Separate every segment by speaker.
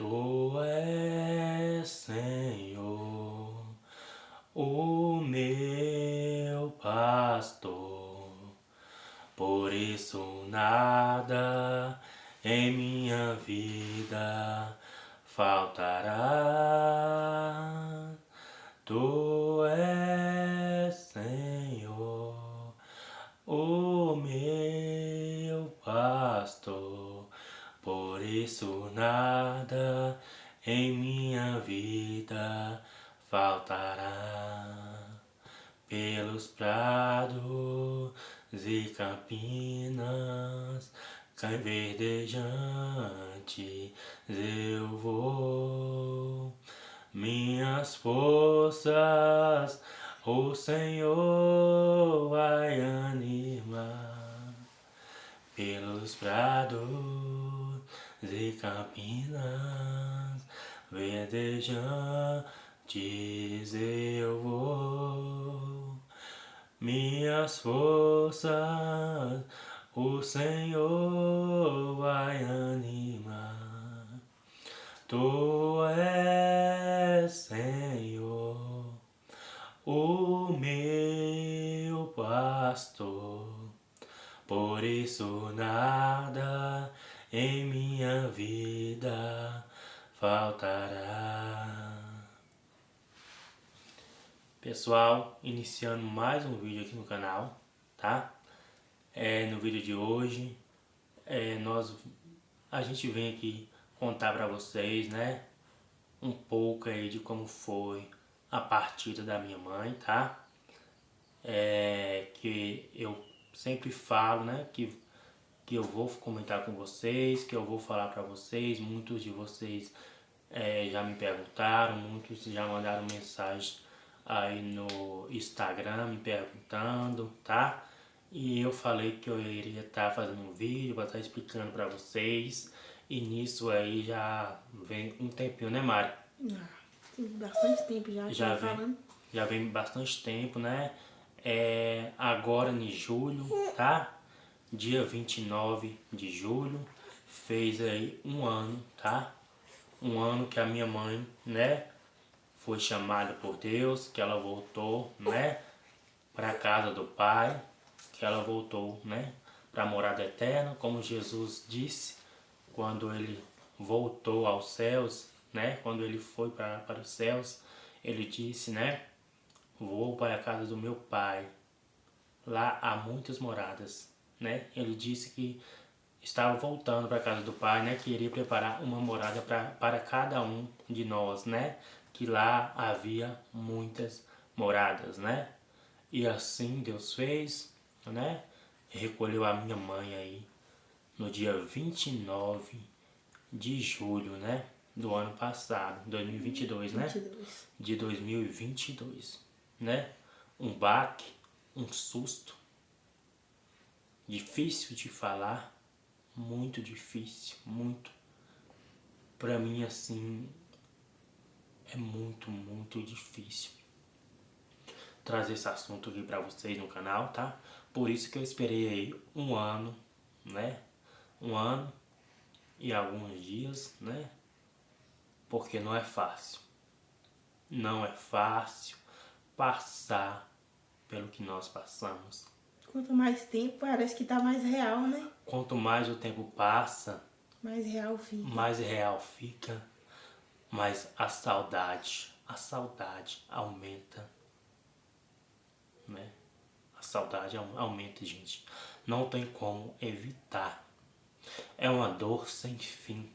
Speaker 1: Tu és, Senhor, o meu pastor, por isso nada em minha vida faltará. Tu és, Senhor, o meu pastor, por isso nada em minha vida faltará. Pelos prados e campinas verdejantes eu vou. Minhas forças o Senhor vai animar. Pelos prados e campinas verdejantes eu vou. Minhas forças o Senhor vai animar. Tu és, Senhor, o meu pastor, por isso nada em minha vida faltará. Pessoal, iniciando mais um vídeo aqui no canal, tá? No vídeo de hoje, a gente vem aqui contar para vocês, né? Um pouco aí de como foi a partida da minha mãe, tá? Que eu sempre falo, né? Que eu vou comentar com vocês, que eu vou falar para vocês. Muitos de vocês já me perguntaram, muitos já mandaram mensagem aí no Instagram me perguntando, tá? E eu falei que eu iria estar fazendo um vídeo para estar explicando para vocês. E nisso aí já vem um tempinho, né, Mari?
Speaker 2: Tem bastante tempo já que
Speaker 1: Já
Speaker 2: vai
Speaker 1: vem,
Speaker 2: falando.
Speaker 1: já vem bastante tempo, né? Agora em julho, tá? Dia 29 de julho, fez aí um ano, tá? Um ano que a minha mãe, né, foi chamada por Deus, que ela voltou, né, para a casa do Pai, que ela voltou, né, para a morada eterna, como Jesus disse, quando ele voltou aos céus, né, quando ele foi para os céus, ele disse, né, vou para a casa do meu Pai, lá há muitas moradas, né, ele disse que estava voltando para a casa do Pai, né, que iria preparar uma morada para cada um de nós, né, que lá havia muitas moradas, né, e assim Deus fez, né, recolheu a minha mãe aí no dia 29 de julho, né, do ano passado, 2022, né,
Speaker 2: 22.
Speaker 1: de 2022, né, um baque, um susto, difícil de falar, muito difícil, muito. Pra mim, assim, é muito difícil trazer esse assunto aqui pra vocês no canal, tá? Por isso que eu esperei aí um ano, né? Um ano e alguns dias, né? Porque não é fácil. Não é fácil passar pelo que nós passamos.
Speaker 2: Quanto mais tempo, parece que tá mais real, né?
Speaker 1: Quanto mais o tempo passa,
Speaker 2: Mais real fica.
Speaker 1: mais real fica, mais a saudade aumenta, né? A saudade aumenta, gente. Não tem como evitar. É uma dor sem fim.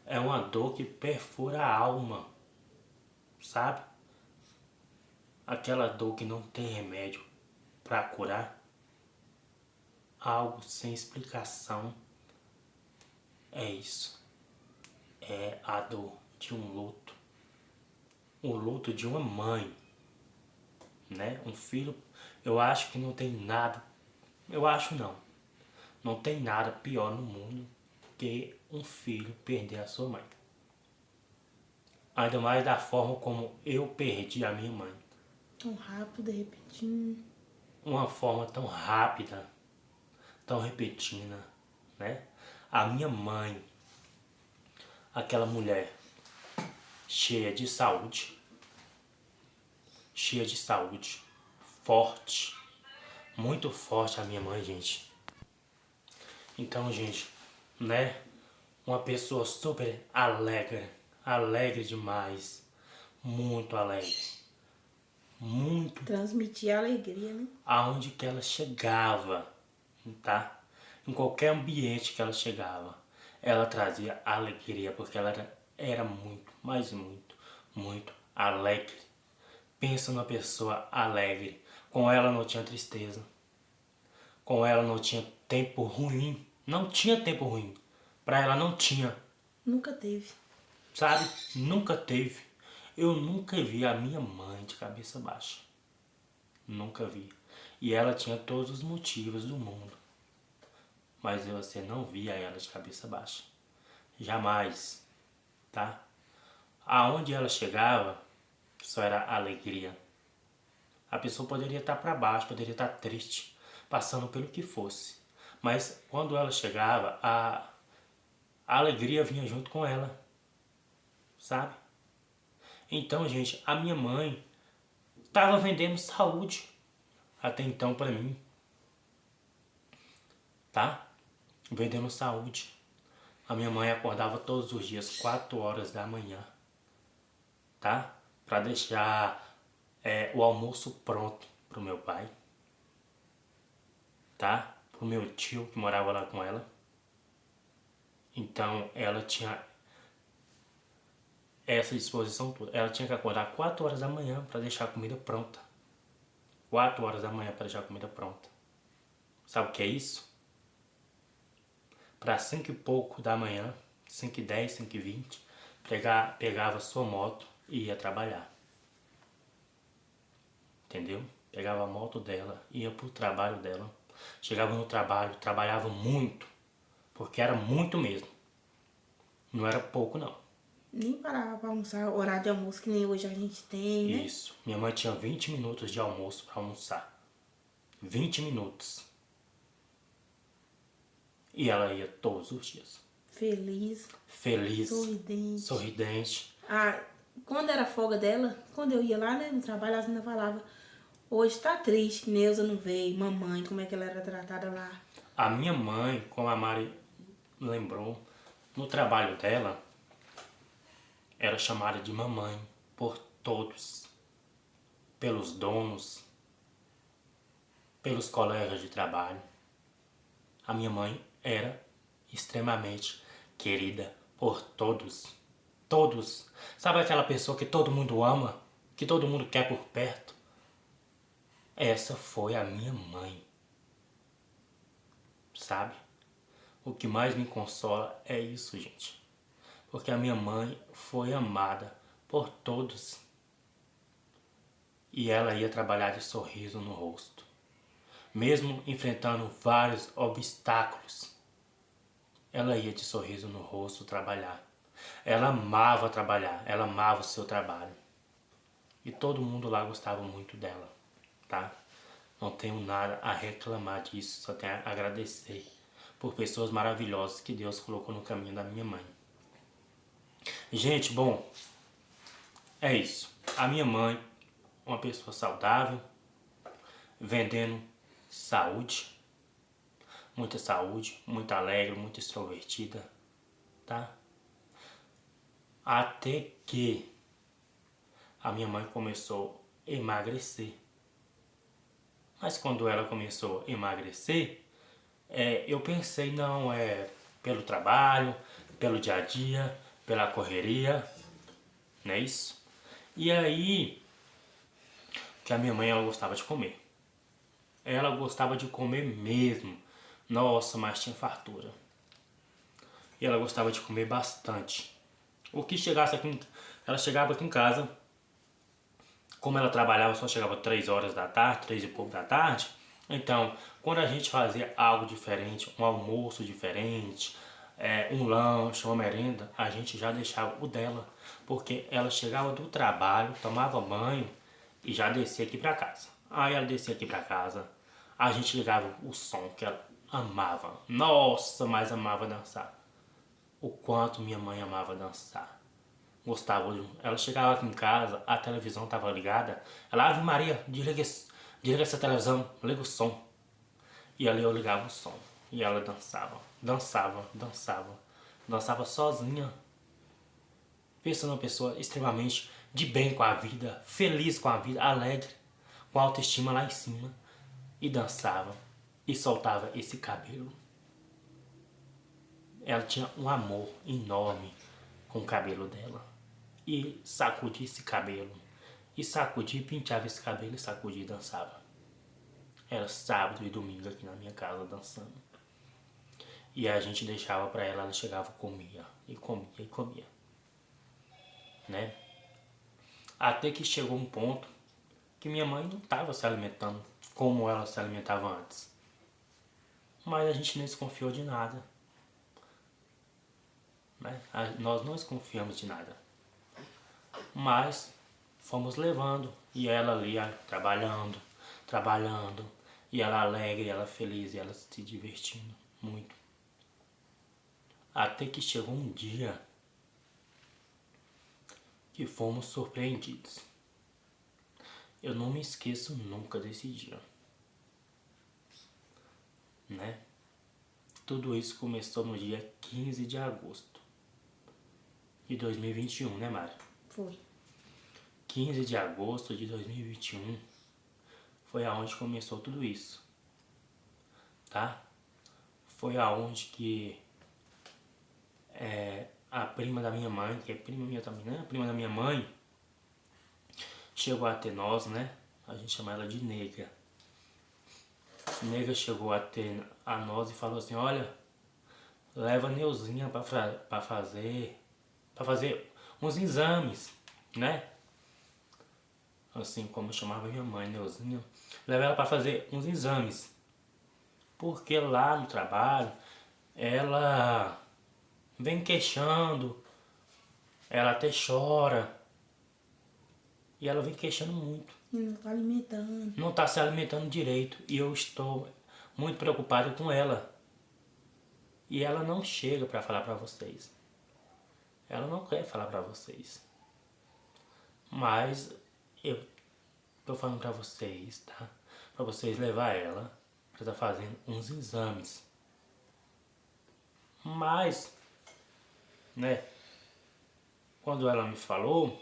Speaker 1: É uma dor que perfura a alma, sabe? Aquela dor que não tem remédio para curar. Algo sem explicação. É isso. É a dor de um luto. O luto de uma mãe, né? Um filho, eu acho que não tem nada, eu acho não tem nada pior no mundo que um filho perder a sua mãe. Ainda mais da forma como eu perdi a minha mãe.
Speaker 2: Tão rápido, repetindo.
Speaker 1: Uma forma tão rápida, tão repentina, né? A minha mãe, aquela mulher cheia de saúde, forte, muito forte a minha mãe, gente. Então, gente, né, uma pessoa super alegre demais, muito alegre, muito,
Speaker 2: Transmitir alegria, né?
Speaker 1: aonde que ela chegava, tá? Em qualquer ambiente que ela chegava, ela trazia alegria, porque ela era muito, mas muito, muito alegre. Pensa numa pessoa alegre. Com ela não tinha tristeza. Com ela não tinha tempo ruim. Não tinha tempo ruim. Pra ela não tinha.
Speaker 2: Nunca teve.
Speaker 1: Sabe? Nunca teve. Eu nunca vi a minha mãe de cabeça baixa. Nunca vi. E ela tinha todos os motivos do mundo. Mas você não via ela de cabeça baixa. Jamais. Tá? Aonde ela chegava, só era alegria. A pessoa poderia estar para baixo, poderia estar triste, passando pelo que fosse. Mas quando ela chegava, a alegria vinha junto com ela. Sabe? Então, gente, a minha mãe estava vendendo saúde até então para mim. Tá? Vendendo saúde. A minha mãe acordava todos os dias, 4 horas da manhã. Tá? Para deixar o almoço pronto pro meu pai. Tá? Pro meu tio que morava lá com ela. Então ela tinha essa disposição toda. Ela tinha que acordar 4 horas da manhã para deixar a comida pronta. 4 horas da manhã para deixar a comida pronta. Sabe o que é isso? Para 5 e pouco da manhã, 5h10, 5h20, pegava sua moto e ia trabalhar. Entendeu? Pegava a moto dela, ia pro trabalho dela. Chegava no trabalho, trabalhava muito. Porque era muito mesmo. Não era pouco, não.
Speaker 2: Nem parava pra almoçar, horário de almoço que nem hoje a gente tem, né?
Speaker 1: Isso. Minha mãe tinha 20 minutos de almoço para almoçar. 20 minutos. E ela ia todos os dias.
Speaker 2: Feliz.
Speaker 1: Feliz.
Speaker 2: Sorridente.
Speaker 1: Sorridente.
Speaker 2: Ah, quando era folga dela, quando eu ia lá, né, no trabalho, ela ainda falava: hoje tá triste, Neuza não veio, mamãe, como é que ela era tratada lá.
Speaker 1: A minha mãe, como a Mari lembrou, no trabalho dela, era chamada de mamãe por todos. Pelos donos, pelos colegas de trabalho. A minha mãe era extremamente querida por todos. Todos. Sabe aquela pessoa que todo mundo ama? Que todo mundo quer por perto? Essa foi a minha mãe. Sabe? O que mais me consola é isso, gente. Porque a minha mãe foi amada por todos. E ela ia trabalhar de sorriso no rosto. Mesmo enfrentando vários obstáculos, ela ia de sorriso no rosto trabalhar. Ela amava trabalhar, ela amava o seu trabalho. E todo mundo lá gostava muito dela, tá? Não tenho nada a reclamar disso, só tenho a agradecer por pessoas maravilhosas que Deus colocou no caminho da minha mãe. Gente, bom, é isso. A minha mãe, uma pessoa saudável, vendendo saúde, muito alegre, muito extrovertida, tá? Até que a minha mãe começou a emagrecer. Mas quando ela começou a emagrecer, eu pensei, não, pelo trabalho, pelo dia a dia, pela correria, não é isso? E aí, que a minha mãe, ela gostava de comer. Ela gostava de comer mesmo. Nossa, mas tinha fartura. E ela gostava de comer bastante. O que chegasse aqui, ela chegava aqui em casa, como ela trabalhava, só chegava 3 horas da tarde, 3 e pouco da tarde. Então, quando a gente fazia algo diferente, um almoço diferente, um lanche, uma merenda, a gente já deixava o dela. Porque ela chegava do trabalho, tomava banho e já descia aqui pra casa. Aí ela descia aqui pra casa, a gente ligava o som que ela amava. Nossa, mas amava dançar. o quanto minha mãe amava dançar. Gostava. Ela chegava aqui em casa, a televisão estava ligada. Ela, Ave Maria, desliga essa televisão, liga o som. E ali eu ligava o som. E ela dançava, dançava, dançava. Dançava sozinha. Pensa numa pessoa extremamente de bem com a vida, feliz com a vida, alegre, com a autoestima lá em cima. E dançava. E soltava esse cabelo. Ela tinha um amor enorme com o cabelo dela. E sacudia esse cabelo. E sacudia, penteava esse cabelo e sacudia e dançava. Era sábado e domingo aqui na minha casa dançando. E a gente deixava pra ela, ela chegava e comia. E comia, e comia. Né? Até que chegou um ponto que minha mãe não estava se alimentando como ela se alimentava antes. Mas a gente não desconfiou de nada. Né? Nós não desconfiamos de nada. Mas fomos levando. E ela ali trabalhando, trabalhando. E ela alegre, ela feliz, e ela se divertindo muito. Até que chegou um dia que fomos surpreendidos. Eu não me esqueço nunca desse dia. Né? Tudo isso começou no dia 15 de agosto de 2021, né, Mari?
Speaker 2: Foi.
Speaker 1: 15 de agosto de 2021 foi aonde começou tudo isso, tá? Foi aonde que a prima da minha mãe, que é prima minha também, né? A prima da minha mãe chegou até nós, né? A gente chama ela de nega. Nega chegou até a nós e falou assim, olha, leva a Neuzinha pra fazer uns exames, né? Assim como eu chamava minha mãe, Neuzinha. Leva ela pra fazer uns exames. Porque lá no trabalho, ela vem queixando, ela até chora. E ela vem queixando muito.
Speaker 2: E não tá alimentando.
Speaker 1: Não tá se alimentando direito. E eu estou muito preocupado com ela. E ela não chega pra falar pra vocês. Ela não quer falar pra vocês. Mas eu tô falando pra vocês, tá? Pra vocês levar ela pra estar fazendo uns exames. Mas, né? Quando ela me falou,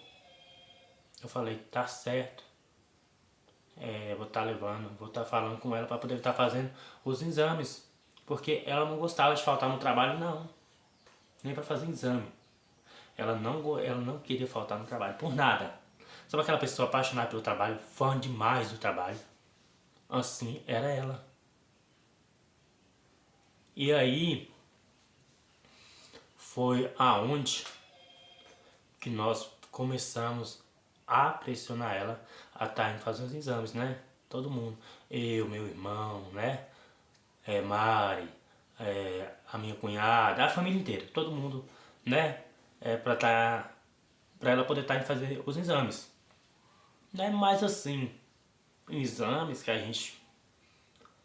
Speaker 1: eu falei, tá certo. Vou estar levando, vou estar falando com ela pra poder estar fazendo os exames. Porque ela não gostava de faltar no trabalho, não. Nem pra fazer exame. Ela não queria faltar no trabalho, por nada. Sabe aquela pessoa apaixonada pelo trabalho, fã demais do trabalho? Assim era ela. E aí, foi aonde que nós começamos a pressionar ela a estar indo fazer os exames, né? Todo mundo. Eu, meu irmão, né? Mari, a minha cunhada, a família inteira, todo mundo, né? Pra ela poder estar indo fazer os exames. Né? Mas assim, exames que a gente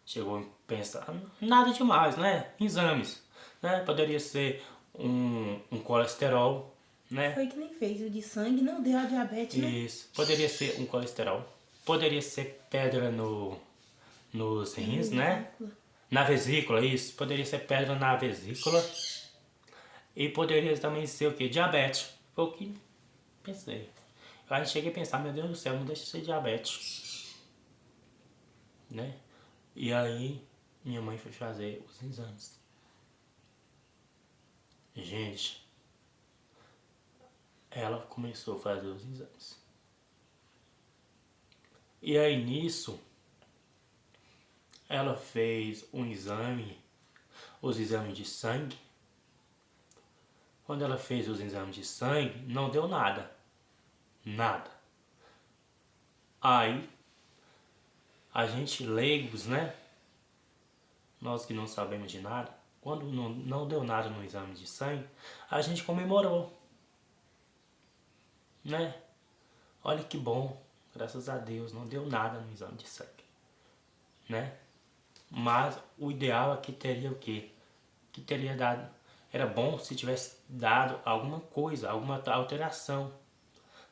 Speaker 1: chegou a pensar, nada demais, né? Exames, né? Poderia ser um colesterol, né?
Speaker 2: Foi que nem fez. O de sangue não deu a diabetes, né?
Speaker 1: Isso. Poderia ser um colesterol. Poderia ser pedra nos rins, né? Na vesícula, isso. Poderia ser pedra na vesícula. E poderia também ser o quê? Diabetes. Foi o que pensei. Aí cheguei a pensar, meu Deus do céu, não deixa de ser diabetes. Né? E aí, minha mãe foi fazer os exames. Gente, ela começou a fazer os exames. E aí, nisso, ela fez um exame, os exames de sangue. Quando ela fez os exames de sangue, não deu nada. Nada. Aí, a gente leigos, né? Nós que não sabemos de nada, quando não deu nada no exame de sangue, a gente comemorou. Né? Olha que bom, graças a Deus, não deu nada no exame de sangue. Né? Mas o ideal aqui teria o quê? Que teria dado era bom se tivesse dado alguma coisa, alguma alteração,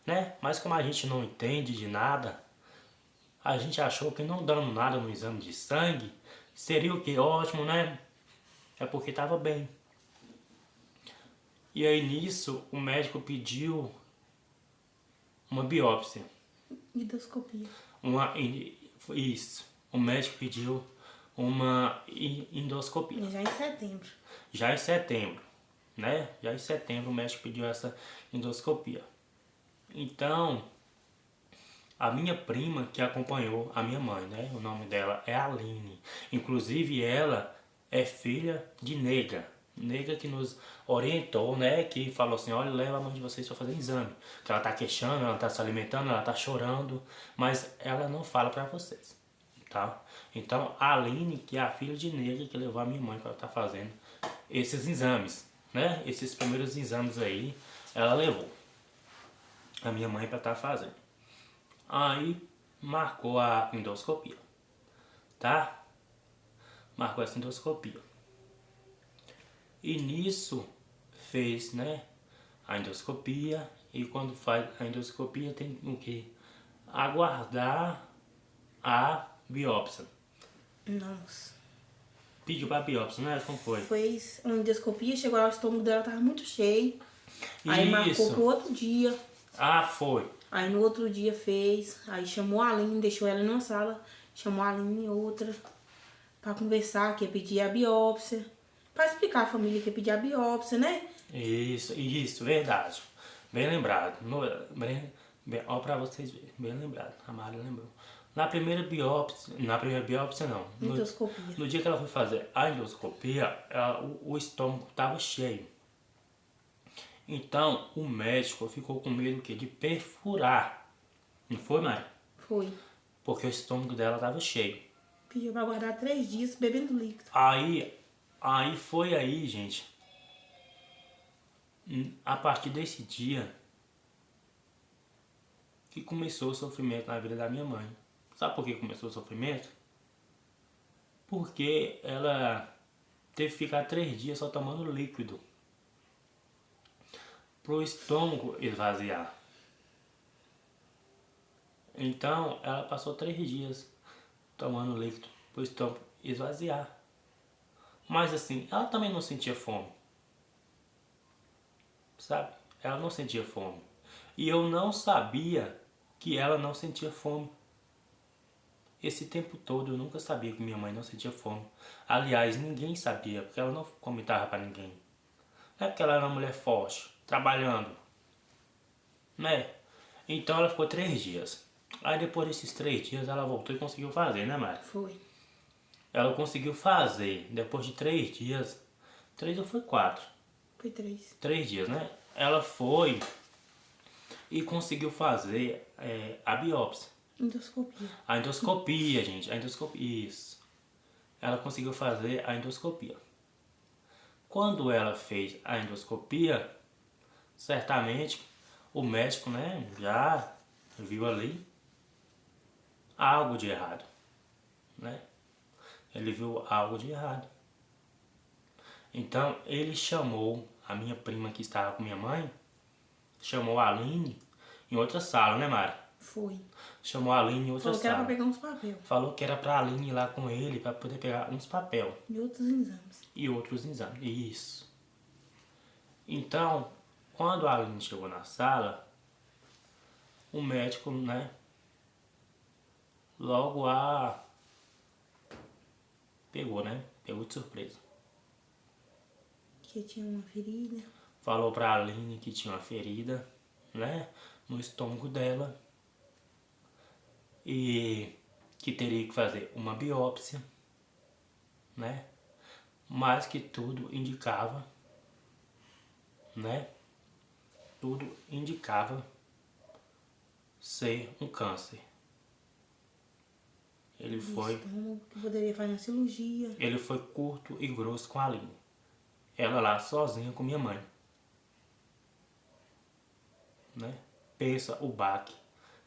Speaker 1: né? Mas como a gente não entende de nada, a gente achou que não dando nada no exame de sangue, seria o que? Ótimo, né? É porque estava bem. E aí nisso, o médico pediu uma biópsia.
Speaker 2: Endoscopia.
Speaker 1: Isso. O médico pediu uma endoscopia.
Speaker 2: Já em setembro.
Speaker 1: Já em setembro, né? Já em setembro o médico pediu essa endoscopia. Então, a minha prima que acompanhou a minha mãe, né? O nome dela é Aline. Inclusive ela é filha de Nega. Nega que nos orientou, né? Que falou assim, olha, leva a mãe de vocês para fazer exame. Que ela tá queixando, ela tá se alimentando, ela tá chorando. Mas ela não fala para vocês, tá? Então a Aline, que é a filha de Nega, que levou a minha mãe para estar fazendo esses exames, né? Esses primeiros exames aí, ela levou a minha mãe para estar fazendo. Aí marcou a endoscopia, tá? Marcou essa endoscopia. E nisso fez, né, a endoscopia. E quando faz a endoscopia tem o que? Aguardar a biópsia.
Speaker 2: Nossa.
Speaker 1: Pediu pra biópsia, né? Como foi?
Speaker 2: Fez uma endoscopia, chegou lá, o estômago dela tava muito cheio. Aí marcou pro outro dia.
Speaker 1: Ah, foi.
Speaker 2: Aí no outro dia fez. Aí chamou a Aline, deixou ela numa sala. Chamou a Aline em outra. Pra conversar, que ia pedir a biópsia. Pra explicar a família que ia pedir a biópsia, né?
Speaker 1: Isso, verdade. Bem lembrado. Ó, pra vocês verem, bem lembrado. A Mari lembrou. Na primeira biópsia não.
Speaker 2: Endoscopia.
Speaker 1: No dia que ela foi fazer a endoscopia, o estômago estava cheio. Então o médico ficou com medo de perfurar. Não foi, Mari?
Speaker 2: Foi.
Speaker 1: Porque o estômago dela estava cheio.
Speaker 2: Pediu pra guardar 3 dias bebendo líquido.
Speaker 1: Aí foi aí, gente. A partir desse dia que começou o sofrimento na vida da minha mãe. Sabe por que começou o sofrimento? Porque ela teve que ficar 3 dias só tomando líquido pro estômago esvaziar. Então ela passou 3 dias tomando líquido pro estômago esvaziar. Mas assim, ela também não sentia fome. Sabe? Ela não sentia fome. E eu não sabia que ela não sentia fome. Esse tempo todo eu nunca sabia que minha mãe não sentia fome. Aliás, ninguém sabia, porque ela não comentava para ninguém. Não é porque ela era uma mulher forte, trabalhando, né? Então ela ficou 3 dias. Aí depois desses 3 dias ela voltou e conseguiu fazer, né, Mari?
Speaker 2: Foi.
Speaker 1: Ela conseguiu fazer, depois de 3 dias, 3 ou foi 4?
Speaker 2: Foi 3.
Speaker 1: 3 dias, né? Ela foi e conseguiu fazer a biópsia.
Speaker 2: Endoscopia.
Speaker 1: A endoscopia, gente, a endoscopia, isso. Ela conseguiu fazer a endoscopia. Quando ela fez a endoscopia, certamente o médico, né, já viu ali algo de errado, né? Ele viu algo de errado. Então ele chamou a minha prima que estava com minha mãe, chamou a Aline em outra sala, né, Mari?
Speaker 2: Foi.
Speaker 1: Chamou a Aline em outra
Speaker 2: Falou que era
Speaker 1: sala.
Speaker 2: pra pegar uns papel.
Speaker 1: Falou que era pra Aline ir lá com ele para poder pegar uns papel.
Speaker 2: E outros exames.
Speaker 1: E outros exames. Isso. Então, quando a Aline chegou na sala, o médico, né, logo pegou, né? Pegou de surpresa.
Speaker 2: Que tinha uma ferida.
Speaker 1: Falou pra Aline que tinha uma ferida, né, no estômago dela. E que teria que fazer uma biópsia, né? Mas que tudo indicava, né? Tudo indicava ser um câncer. Ele foi
Speaker 2: Que poderia fazer uma cirurgia.
Speaker 1: Ele foi curto e grosso com a Aline. Ela lá sozinha com minha mãe. Né? Pensa o baque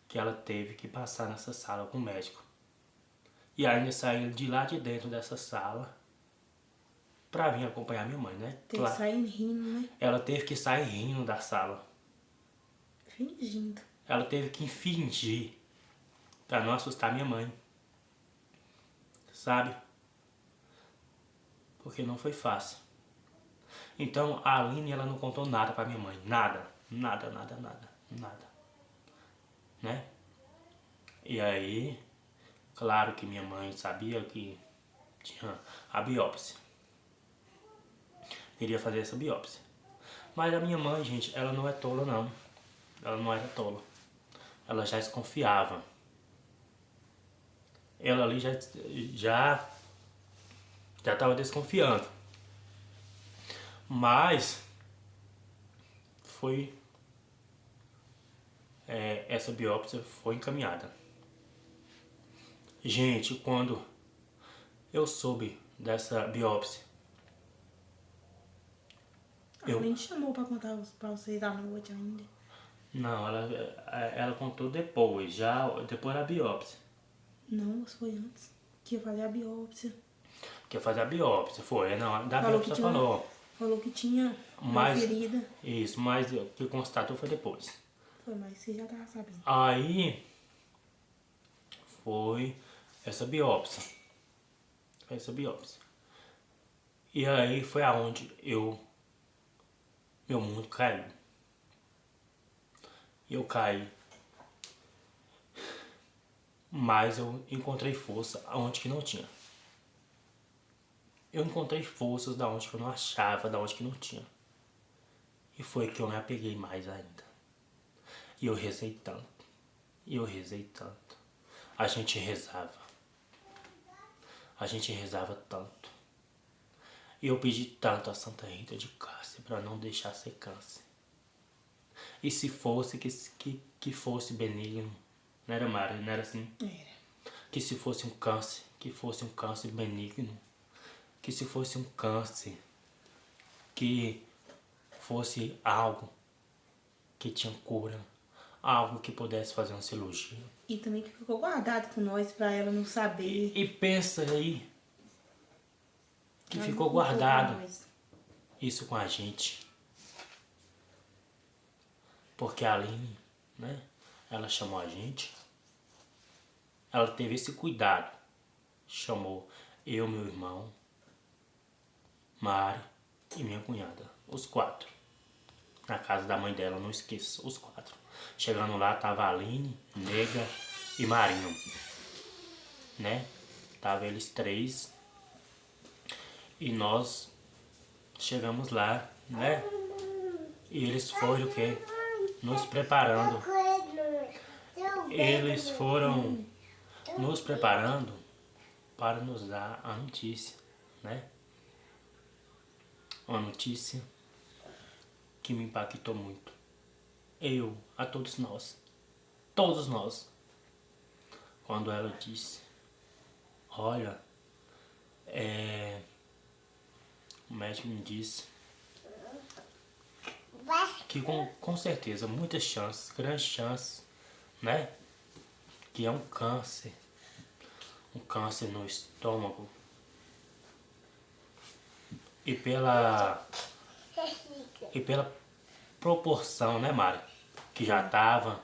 Speaker 1: que ela teve que passar nessa sala com o médico. E ainda saiu de lá de dentro dessa sala pra vir acompanhar minha mãe, né?
Speaker 2: Tem que sair rindo, né?
Speaker 1: Ela teve que sair rindo da sala.
Speaker 2: Fingindo.
Speaker 1: Ela teve que fingir pra não assustar minha mãe. Sabe? Porque não foi fácil. Então a Aline, ela não contou nada pra minha mãe. Nada. Nada, nada, nada. Nada. Né? E aí, claro que minha mãe sabia que tinha a biópsia. Iria fazer essa biópsia. Mas a minha mãe, gente, ela não é tola não. Ela não era tola. Ela já desconfiava. Ela ali já estava desconfiando. Mas foi essa biópsia foi encaminhada. Gente, quando eu soube dessa biópsia,
Speaker 2: Ela nem chamou pra contar pra vocês à noite ainda.
Speaker 1: Não, ela contou depois, já depois da biópsia.
Speaker 2: Não, foi antes. Que ia fazer a biópsia.
Speaker 1: Que ia fazer a biópsia, foi. Não, da
Speaker 2: Falou
Speaker 1: biópsia
Speaker 2: que tinha,
Speaker 1: falou.
Speaker 2: falou que tinha uma
Speaker 1: Mas,
Speaker 2: ferida.
Speaker 1: isso, mas o que constatou foi depois.
Speaker 2: Foi, mas você já tava sabendo.
Speaker 1: Aí foi essa biópsia. Essa biópsia. E aí foi aonde meu mundo caiu. Eu caí. Mas eu encontrei força aonde que não tinha. Eu encontrei forças da onde que eu não achava, da onde que não tinha. E foi que eu me apeguei mais ainda. E eu rezei tanto. E eu rezei tanto. A gente rezava. A gente rezava tanto. E eu pedi tanto a Santa Rita de Cássia para não deixar ser câncer. E se fosse, que fosse benigno. Não era, Mari? Não era assim?
Speaker 2: Era.
Speaker 1: Que se fosse um câncer, que fosse um câncer benigno. Que se fosse um câncer, que fosse algo que tinha cura. Algo que pudesse fazer uma cirurgia.
Speaker 2: E também que ficou guardado com nós pra ela não saber.
Speaker 1: E pensa aí, que
Speaker 2: Ela
Speaker 1: ficou
Speaker 2: não contou pra
Speaker 1: guardado
Speaker 2: nós.
Speaker 1: isso com a gente. Porque a Aline, né, ela chamou a gente. Ela teve esse cuidado. Chamou eu, meu irmão, Mari e minha cunhada. Os 4. Na casa da mãe dela, não esqueça, os 4. Chegando lá, tava a Aline, Nega e Marinho. Né? Tava eles 3. E nós chegamos lá, né? E eles foram o quê? Nos preparando. Eles foram nos preparando para nos dar a notícia, né? Uma notícia que me impactou muito. A todos nós. Todos nós. Quando ela disse, olha, o médico me disse que com certeza, muitas chances, grandes chances, né? Que é um câncer no estômago. E pela proporção, né, Mari? Que já estava,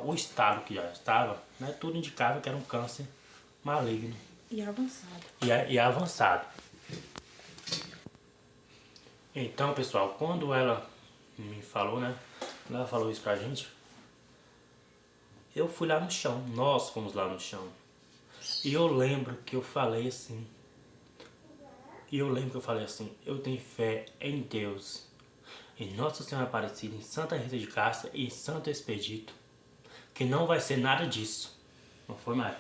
Speaker 1: o estado que já estava, né? Tudo indicava que era um câncer maligno.
Speaker 2: E avançado.
Speaker 1: E avançado. Então, pessoal, quando ela me falou, né? Ela falou isso pra gente. Eu fui lá no chão. Nós fomos lá no chão. E eu lembro que eu falei assim. Eu tenho fé em Deus, em Nossa Senhora Aparecida, em Santa Rita de Cássia e em Santo Expedito, que não vai ser nada disso. Não foi, Mari?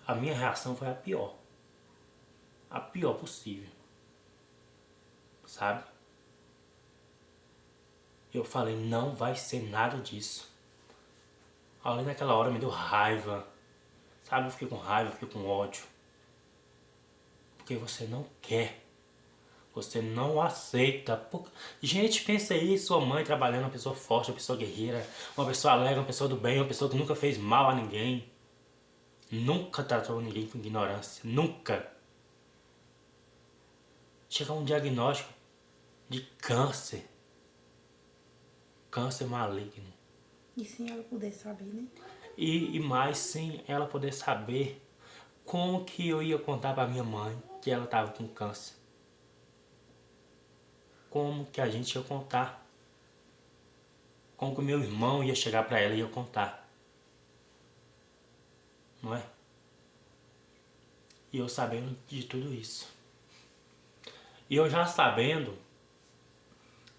Speaker 1: A minha reação foi a pior. A pior possível. Sabe? Eu falei, não vai ser nada disso. Ali naquela hora me deu raiva. Sabe? Eu fiquei com raiva, eu fiquei com ódio. Porque você não quer. Você não aceita. Gente, pensa aí, sua mãe trabalhando, uma pessoa forte, uma pessoa guerreira, uma pessoa alegre, uma pessoa do bem, uma pessoa que nunca fez mal a ninguém. Nunca tratou ninguém com ignorância. Nunca. chegar um diagnóstico de câncer. Câncer maligno.
Speaker 2: E sem ela poder saber, né?
Speaker 1: E mais sem ela poder saber como que eu ia contar pra minha mãe que ela tava com câncer. Como que a gente ia contar. Como que o meu irmão ia chegar pra ela e ia contar. Não é? E eu sabendo de tudo isso. E eu já sabendo,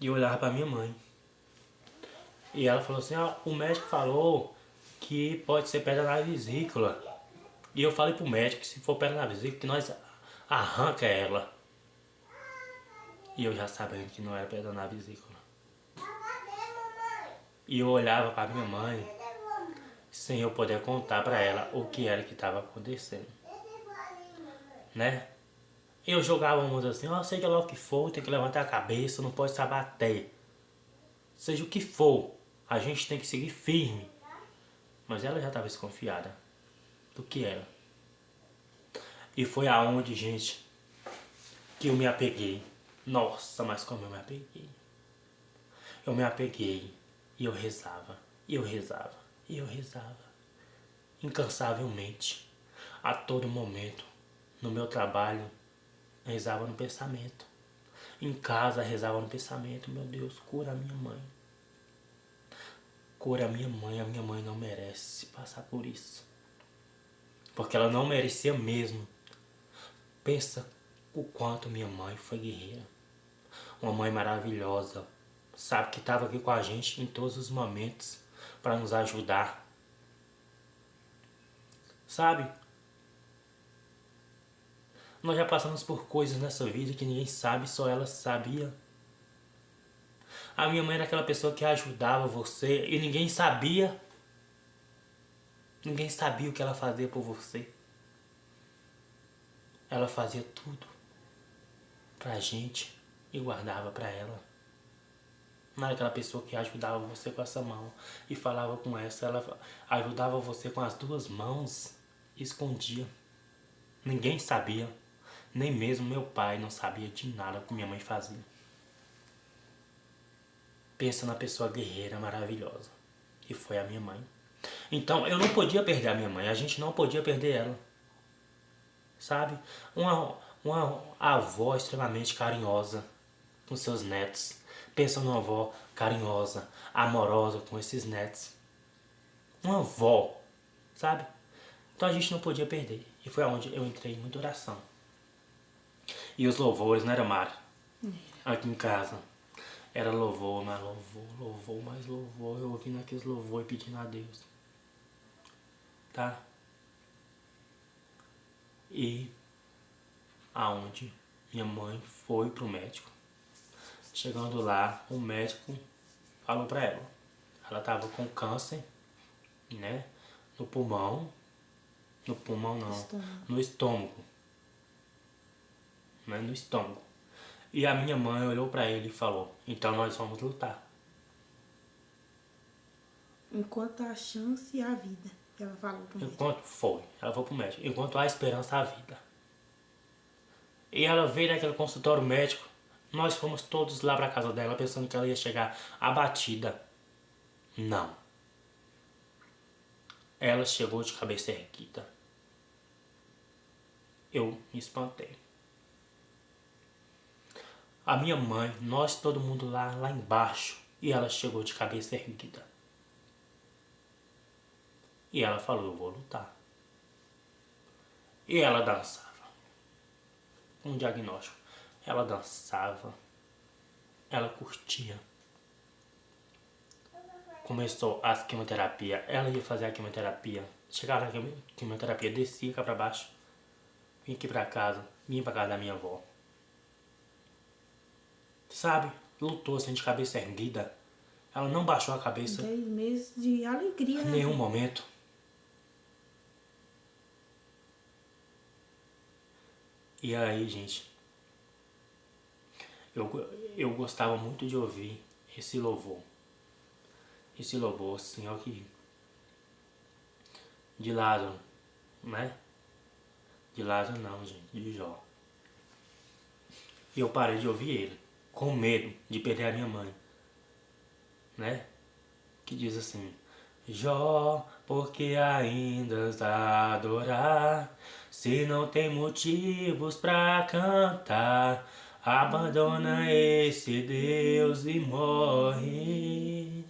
Speaker 1: e eu olhava pra minha mãe. E ela falou assim, o médico falou que pode ser pedra na vesícula. E eu falei pro médico que se for pedra na vesícula, que nós arranca ela. E eu já sabendo que não era pedra na vesícula. E eu olhava pra minha mãe, sem eu poder contar pra ela o que era que estava acontecendo. Né? Eu jogava umas assim, seja lá o que for, tem que levantar a cabeça, não pode se abater. Seja o que for, a gente tem que seguir firme. Mas ela já estava desconfiada do que era. E foi aonde, gente, que eu me apeguei. Nossa, mas como eu me apeguei. Eu me apeguei e eu rezava, e eu rezava, e eu rezava. Incansavelmente, a todo momento. No meu trabalho, rezava no pensamento. Em casa, rezava no pensamento. Meu Deus, cura a minha mãe. Cura a minha mãe não merece passar por isso. Porque ela não merecia mesmo. Pensa o quanto minha mãe foi guerreira. Uma mãe maravilhosa. Sabe que estava aqui com a gente em todos os momentos para nos ajudar. Sabe? Nós já passamos por coisas nessa vida que ninguém sabe, só ela sabia. A minha mãe era aquela pessoa que ajudava você e ninguém sabia. Ninguém sabia o que ela fazia por você. Ela fazia tudo pra gente e guardava pra ela. Não era aquela pessoa que ajudava você com essa mão e falava com essa. Ela ajudava você com as duas mãos e escondia. Ninguém sabia. Nem mesmo meu pai não sabia de nada que minha mãe fazia. Pensa na pessoa guerreira maravilhosa. E foi a minha mãe. Então eu não podia perder a minha mãe. A gente não podia perder ela. Sabe? Uma avó extremamente carinhosa com seus netos. Pensa numa avó carinhosa, amorosa com esses netos. Uma avó, sabe? Então a gente não podia perder. E foi onde eu entrei em muita oração. E os louvores, não era, Mari? Aqui em casa. Era louvor, mais louvor. Eu ouvindo aqueles louvor e pedindo a Deus. Tá? E aonde minha mãe foi pro médico. Chegando lá, o médico falou pra ela. Ela tava com câncer, né? No pulmão. No pulmão não. No estômago. Né? No estômago. E a minha mãe olhou pra ele e falou, então nós vamos lutar.
Speaker 2: Enquanto há chance e a vida. Ela falou pro médico.
Speaker 1: Enquanto foi, ela foi pro médico. Enquanto há esperança, há vida. E ela veio naquele consultório médico. Nós fomos todos lá pra casa dela pensando que ela ia chegar abatida. Não. Ela chegou de cabeça erguida. Eu me espantei. A minha mãe, nós todo mundo lá embaixo. E ela chegou de cabeça erguida. E ela falou, eu vou lutar. E ela dançava. Um diagnóstico. Ela dançava. Ela curtia. Começou as quimioterapia. Ela ia fazer a quimioterapia. Chegava na quimioterapia, descia cá pra baixo. Vinha aqui pra casa. Vinha pra casa da minha avó. Sabe? Lutou assim de cabeça erguida. Ela não baixou a cabeça.
Speaker 2: 10 meses de alegria.
Speaker 1: Em nenhum momento. E aí, gente, eu gostava muito de ouvir esse louvor. Esse louvor, assim, ó, que de Lázaro, né? De Lázaro não, gente, de Jó. E eu parei de ouvir ele, com medo de perder a minha mãe, né? Que diz assim: Jó, porque ainda adorar, se não tem motivos pra cantar, abandona esse Deus e morre.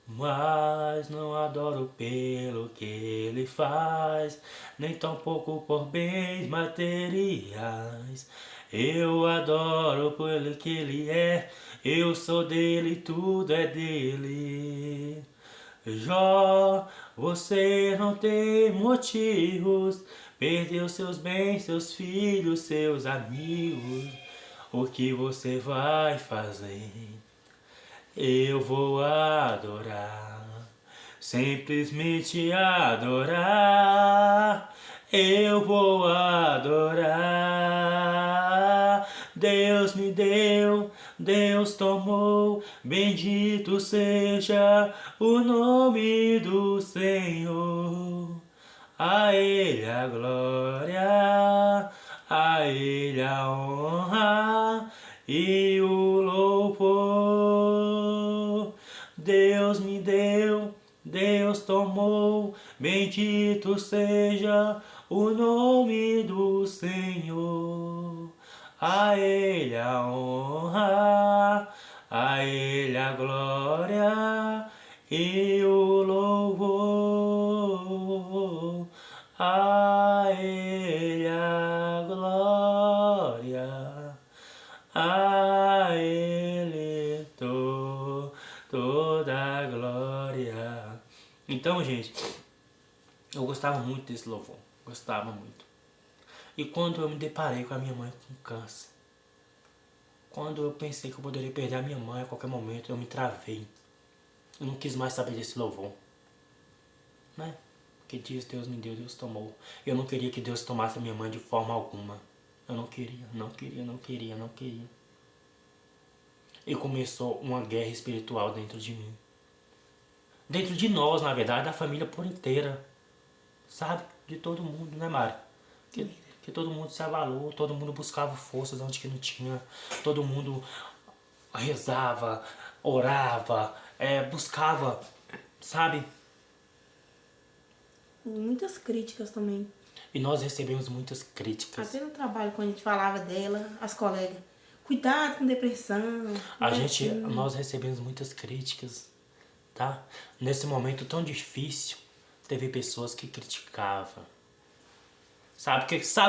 Speaker 1: Mas não adoro pelo que ele faz, nem tampouco por bens materiais. Eu adoro pelo que ele é, eu sou dele, tudo é dele. Jó, você não tem motivos, perdeu seus bens, seus filhos, seus amigos. O que você vai fazer? Eu vou adorar, simplesmente adorar. Eu vou adorar. Deus me deu, Deus tomou, bendito seja o nome do Senhor. A Ele a glória, a Ele a honra e o louvor. Deus me deu, Deus tomou, bendito seja o nome do Senhor. A Ele a honra, a Ele a glória e o louvor. A Ele a glória, a Ele toda a glória. Então, gente, eu gostava muito desse louvor, gostava muito. E quando eu me deparei com a minha mãe com câncer, quando eu pensei que eu poderia perder a minha mãe a qualquer momento, eu me travei. Eu não quis mais saber desse louvor, né? Que diz Deus me deu, Deus tomou. Eu não queria que Deus tomasse a minha mãe de forma alguma. Eu não queria, não queria, não queria, não queria. E começou uma guerra espiritual dentro de mim. Dentro de nós, na verdade, da família por inteira. Sabe? De todo mundo, né, Mari? Que todo mundo se abalou, todo mundo buscava forças onde que não tinha. Todo mundo rezava, orava, buscava, sabe?
Speaker 2: Muitas críticas também.
Speaker 1: E nós recebemos muitas críticas.
Speaker 2: Até no trabalho, quando a gente falava dela, as colegas, cuidado com depressão.
Speaker 1: Nós recebemos muitas críticas, tá? Nesse momento tão difícil, teve pessoas que criticavam. Sabe o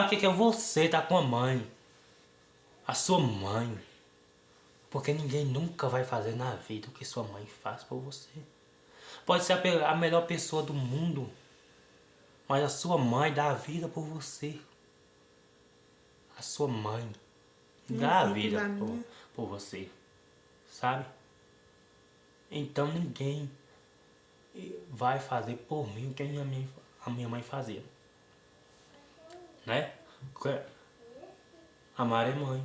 Speaker 1: que é você tá com a mãe? A sua mãe. Porque ninguém nunca vai fazer na vida o que sua mãe faz por você. Pode ser a melhor pessoa do mundo, mas a sua mãe dá a vida por você. A sua mãe dá a vida por você. Sabe? Então ninguém vai fazer por mim o que a minha mãe fazia. Né? A Mari é mãe.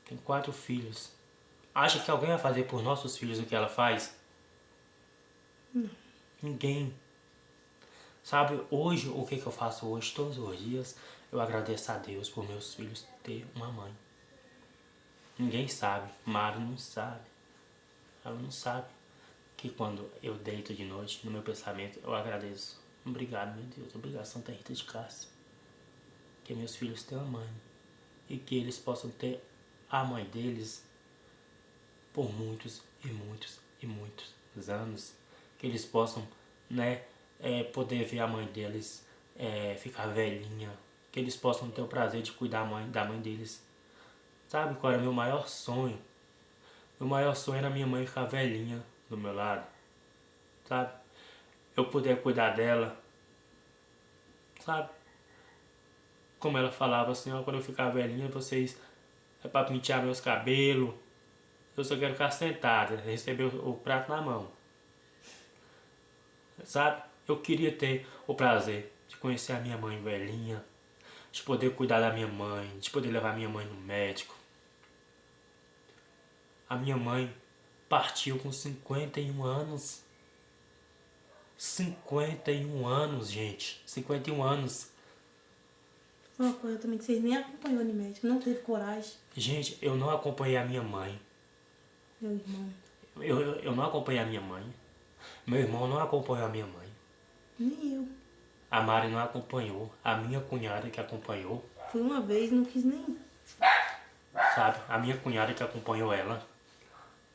Speaker 1: Tem 4 filhos. Acha que alguém vai fazer por nossos filhos o que ela faz?
Speaker 2: Não.
Speaker 1: Ninguém. Sabe, hoje, o que eu faço hoje, todos os dias, eu agradeço a Deus por meus filhos ter uma mãe. Ninguém sabe. Mari não sabe. Ela não sabe que quando eu deito de noite, no meu pensamento, eu agradeço. Obrigado, meu Deus. Obrigado, Santa Rita de Cássia. Que meus filhos tenham uma mãe. E que eles possam ter a mãe deles por muitos e muitos e muitos anos. Que eles possam, né, poder ver a mãe deles ficar velhinha. Que eles possam ter o prazer de cuidar da mãe deles. Sabe qual era o meu maior sonho? Meu maior sonho era minha mãe ficar velhinha do meu lado. Sabe? Eu poder cuidar dela. Sabe? Como ela falava assim, ó, quando eu ficar velhinha, vocês é pra pentear meus cabelos. Eu só quero ficar sentada, receber o prato na mão. Sabe? Eu queria ter o prazer de conhecer a minha mãe velhinha, de poder cuidar da minha mãe, de poder levar minha mãe no médico. A minha mãe partiu com 51 anos. 51 anos, gente. 51 anos.
Speaker 2: Foi uma coisa também que vocês nem acompanhou no médico, não teve coragem.
Speaker 1: Gente, eu não acompanhei a minha mãe.
Speaker 2: Meu irmão.
Speaker 1: Eu não acompanhei a minha mãe. Meu irmão não acompanhou a minha mãe.
Speaker 2: Nem eu.
Speaker 1: A Mari não acompanhou. A minha cunhada que acompanhou.
Speaker 2: Fui uma vez, não quis nem.
Speaker 1: Sabe? A minha cunhada que acompanhou ela.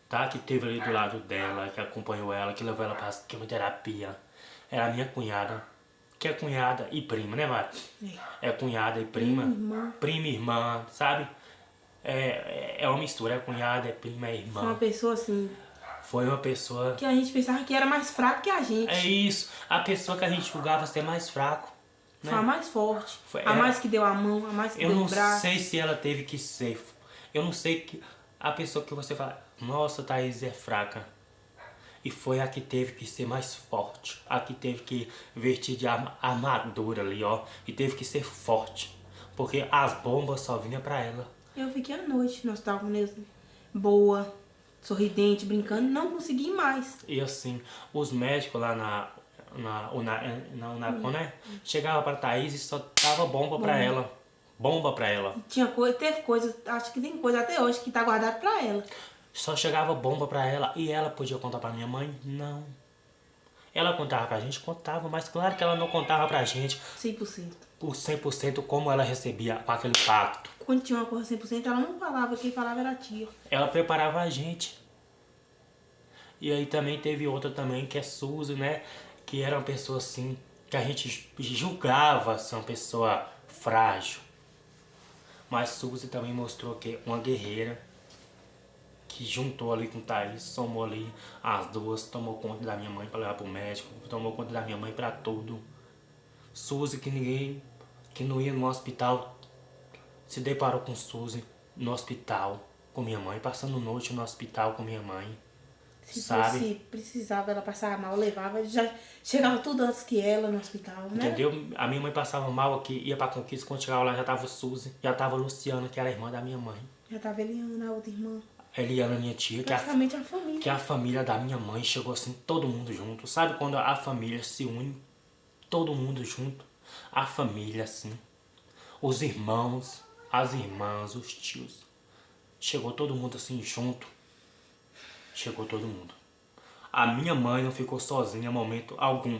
Speaker 1: Tá? Que teve ali do lado dela, que acompanhou ela, que levou ela pra quimioterapia. Era a minha cunhada. Que é cunhada e prima, né, Mari? É cunhada e prima.
Speaker 2: Irmã.
Speaker 1: Prima e irmã, sabe? É uma mistura. É cunhada, é prima, é irmã.
Speaker 2: Foi uma pessoa assim.
Speaker 1: Foi uma pessoa...
Speaker 2: Que a gente pensava que era mais fraco que a gente.
Speaker 1: É isso. A pessoa que a gente julgava ser mais fraco. Né?
Speaker 2: Foi a mais forte.
Speaker 1: Foi,
Speaker 2: a mais que deu a mão, a mais que
Speaker 1: eu
Speaker 2: deu
Speaker 1: não
Speaker 2: o braço.
Speaker 1: sei se ela teve que ser. Eu não sei que a pessoa que você fala, nossa, Thaís é fraca. E foi a que teve que ser mais forte. A que teve que vestir de armadura ali, ó. E teve que ser forte. Porque as bombas só vinham pra ela.
Speaker 2: Eu fiquei à noite, nós estávamos boa, sorridente, brincando, não consegui mais.
Speaker 1: E assim, os médicos lá na UNACON, né? Chegava pra Thaís e só dava bomba pra ela. Bomba pra ela.
Speaker 2: Tinha coisa, teve coisa, acho que tem coisa até hoje que tá guardado pra ela.
Speaker 1: Só chegava bomba pra ela e ela podia contar pra minha mãe? Não. Ela contava pra gente? Contava, mas claro que ela não contava pra gente
Speaker 2: 100%.
Speaker 1: o 100% como ela recebia com aquele pacto.
Speaker 2: Quando tinha uma coisa 100%, ela não falava, quem falava era a tia.
Speaker 1: Ela preparava a gente. E aí também teve outra também, que é Suzy, né? Que era uma pessoa assim, que a gente julgava ser uma pessoa frágil. Mas Suzy também mostrou que uma guerreira que juntou ali com Thaís, somou ali as duas, tomou conta da minha mãe para levar pro médico, tomou conta da minha mãe para tudo. Suzy, que ninguém que não ia no hospital se deparou com Suzy no hospital com minha mãe, passando noite no hospital com minha mãe. Sabe?
Speaker 2: Se precisava ela passar mal, levava, já chegava tudo antes que ela no hospital, né?
Speaker 1: Entendeu? A minha mãe passava mal aqui, ia pra Conquista, quando chegava lá já tava Suzy, já tava Luciana, que era a irmã da minha mãe.
Speaker 2: Já tava Eliana, a outra irmã.
Speaker 1: Eliana, minha tia,
Speaker 2: praticamente a família.
Speaker 1: Que a família da minha mãe chegou assim, todo mundo junto. Sabe quando a família se une, todo mundo junto? A família, assim. Os irmãos, as irmãs, os tios. Chegou todo mundo assim, junto. Chegou todo mundo. A minha mãe não ficou sozinha em momento algum.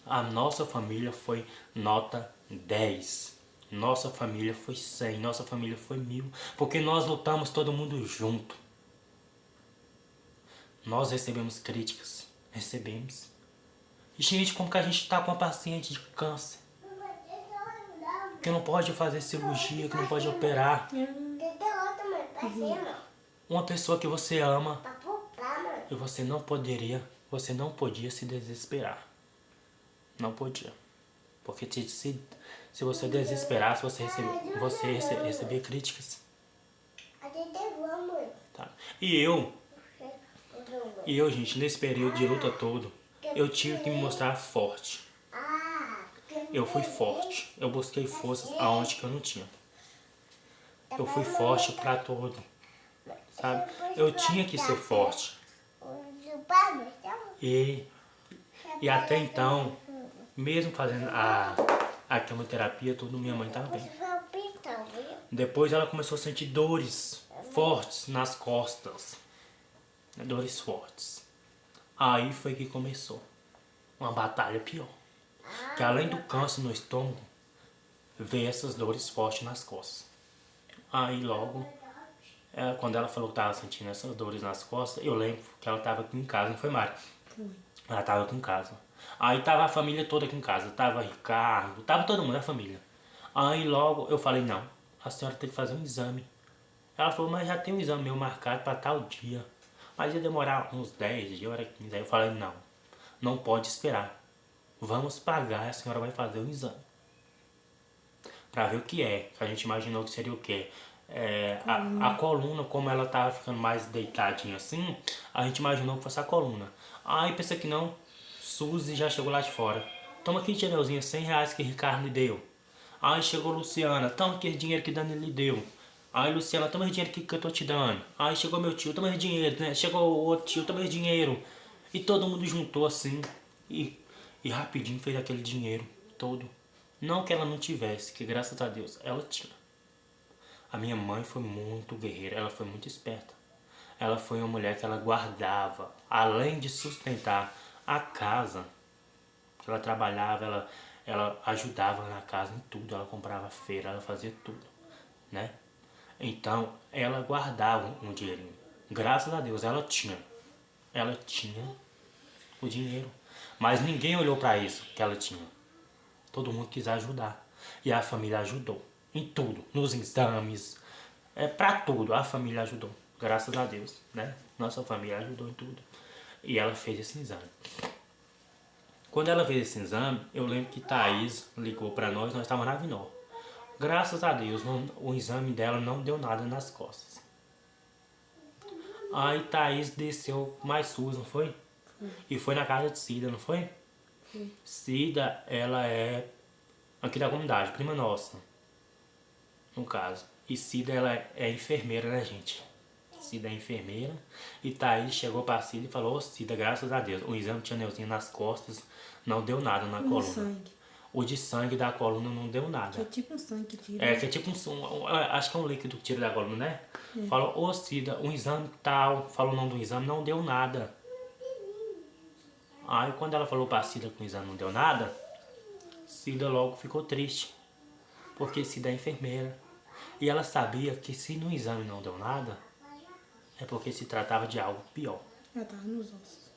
Speaker 1: A nossa família foi nota 10. Nossa família foi 100, nossa família foi 1000, porque nós lutamos todo mundo junto. Nós recebemos críticas, recebemos. E gente, como que a gente tá com uma paciente de câncer? Que não pode fazer cirurgia, que não pode operar. Uma pessoa que você ama e você não podia se desesperar. Não podia. Porque se você desesperasse, você recebia críticas. Tá. E eu, gente, nesse período de luta todo, eu tive que me mostrar forte. Eu fui forte. Eu busquei forças aonde que eu não tinha. Eu fui forte pra todo. Sabe? Eu tinha que ser forte. E até então, mesmo fazendo a quimioterapia, tudo, minha mãe estava bem. Depois ela começou a sentir dores fortes nas costas. Dores fortes. Aí foi que começou uma batalha pior. Que além do câncer no estômago, veio essas dores fortes nas costas. Aí logo, quando ela falou que estava sentindo essas dores nas costas, eu lembro que ela estava aqui em casa, não foi, Mari? Ela estava aqui em casa. Aí tava a família toda aqui em casa. Tava Ricardo, tava todo mundo, a família. Aí logo eu falei, não, a senhora tem que fazer um exame. Ela falou, mas já tem um exame meu marcado para tal dia. Mas ia demorar uns 10 dias, hora 15. Aí eu falei, não, não pode esperar. Vamos pagar, a senhora vai fazer o exame. Pra ver o que é. Que a gente imaginou que seria o quê? A coluna, como ela tava ficando mais deitadinha assim, a gente imaginou que fosse a coluna. Aí pensei que não. Suzy já chegou lá de fora. Toma aqui, tia Neuzinha, R$100 que Ricardo lhe deu. Aí chegou Luciana, toma aqui esse dinheiro que Dani lhe deu. Aí Luciana, toma esse dinheiro que eu tô te dando. Aí chegou meu tio, toma esse dinheiro, né? Chegou o outro tio, toma esse dinheiro. E todo mundo juntou assim. E rapidinho fez aquele dinheiro todo Não que ela não tivesse, que graças a Deus ela tinha. A minha mãe foi muito guerreira, ela foi muito esperta. Ela foi uma mulher que ela guardava, além de sustentar a casa, ela trabalhava, ela ajudava na casa em tudo, ela comprava feira, ela fazia tudo, né? Então, ela guardava um dinheirinho. Graças a Deus, ela tinha. Ela tinha o dinheiro. Mas ninguém olhou para isso que ela tinha. Todo mundo quis ajudar. E a família ajudou. Em tudo. Nos exames. Para tudo. A família ajudou. Graças a Deus. Né? Nossa família ajudou em tudo. E ela fez esse exame. Quando ela fez esse exame, eu lembro que Thaís ligou para nós estávamos na Vinó. Graças a Deus, o exame dela não deu nada nas costas. Aí Thaís desceu mais SUS, não foi? E foi na casa de Cida, não foi? Cida, ela é aqui da comunidade, prima nossa, no caso. E Cida, ela é enfermeira, né, gente? Cida é enfermeira. E Thaís chegou pra Cida e falou: Ô Cida, graças a Deus, o exame tinha neuzinho nas costas, não deu nada na coluna.
Speaker 2: Sangue.
Speaker 1: O de sangue da coluna não deu nada.
Speaker 2: Que é tipo um sangue que tira.
Speaker 1: Que é tipo acho que é um líquido que tira da coluna, né? Falou: ô Cida, um exame tal, falou o nome do exame, não deu nada. Aí quando ela falou pra Cida que o exame não deu nada, Cida logo ficou triste. Porque Cida é enfermeira. E ela sabia que se no exame não deu nada, é porque se tratava de algo pior.
Speaker 2: Já tava nos ossos.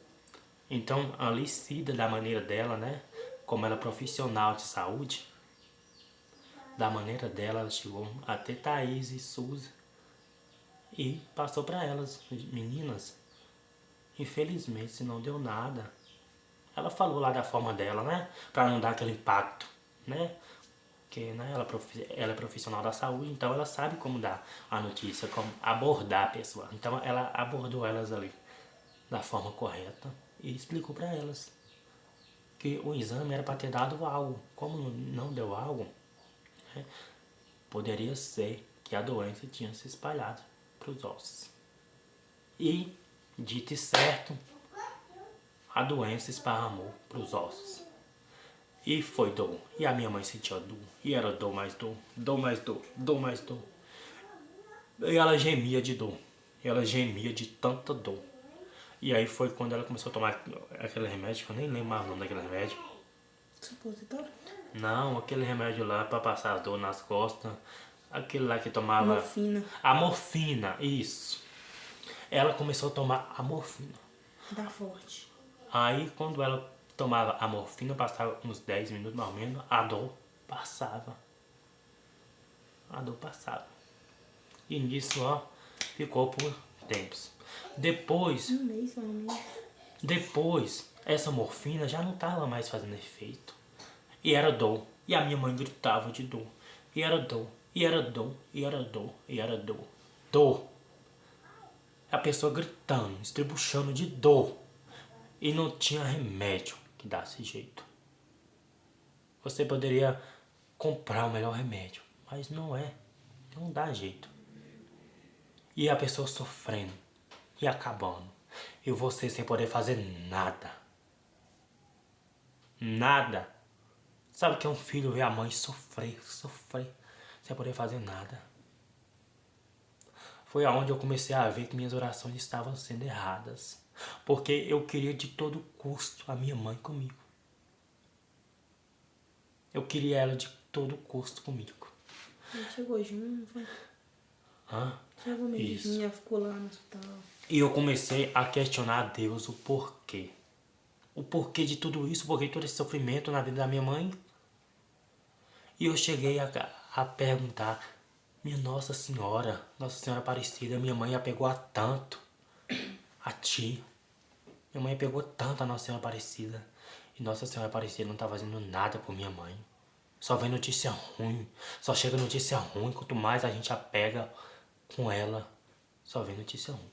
Speaker 1: Então, ali Cida, da maneira dela, né? Como ela é profissional de saúde, da maneira dela, ela chegou até Thaís e Suzy e passou para elas: meninas, infelizmente, se não deu nada. Ela falou lá da forma dela, né? Para não dar aquele impacto, né? Porque né, ela é profissional da saúde, então ela sabe como dar a notícia, como abordar a pessoa. Então ela abordou elas ali da forma correta e explicou para elas que o exame era para ter dado algo. Como não deu algo, né, poderia ser que a doença tinha se espalhado para os ossos. E, dito e certo, a doença esparramou para os ossos. E foi dor. E a minha mãe sentia dor. E era dor mais dor. Dor mais dor. Dor mais dor. E ela gemia de dor. Ela gemia de tanta dor. E aí foi quando ela começou a tomar aquele remédio, que eu nem lembro mais o nome daquele remédio.
Speaker 2: Supositório?
Speaker 1: Não, aquele remédio lá pra passar a dor nas costas. Aquele lá que tomava...
Speaker 2: Morfina.
Speaker 1: A morfina, isso. Ela começou a tomar a morfina.
Speaker 2: Dá forte.
Speaker 1: Aí quando ela tomava a morfina, passava uns 10 minutos mais ou menos, a dor passava. A dor passava. E nisso, ó, ficou por tempos. Depois,
Speaker 2: Um mês, mais ou menos.
Speaker 1: depois, essa morfina já não estava mais fazendo efeito. E era dor. E a minha mãe gritava de dor. E era dor. E era dor. E era dor. E era dor. Dor. A pessoa gritando, estribuchando de dor. E não tinha remédio que desse jeito. Você poderia comprar o melhor remédio, mas não é. Não dá jeito. E a pessoa sofrendo e acabando. E você sem poder fazer nada. Nada. Sabe o que é um filho ver a mãe sofrer, sem poder fazer nada? Foi aonde eu comecei a ver que minhas orações estavam sendo erradas. Porque eu queria de todo custo a minha mãe comigo. Eu queria ela de todo custo comigo.
Speaker 2: Ele chegou junto, foi?
Speaker 1: Hã?
Speaker 2: Chegou meio
Speaker 1: Isso.
Speaker 2: de ficou lá no hospital.
Speaker 1: E eu comecei a questionar a Deus o porquê. O porquê de tudo isso, o porquê de todo esse sofrimento na vida da minha mãe. E eu cheguei a perguntar: minha Nossa Senhora Aparecida, minha mãe apegou a tanto a ti. Minha mãe apegou tanto a Nossa Senhora Aparecida. E Nossa Senhora Aparecida não tá fazendo nada por minha mãe. Só vem notícia ruim. Só chega notícia ruim. Quanto mais a gente apega com ela, só vem notícia ruim.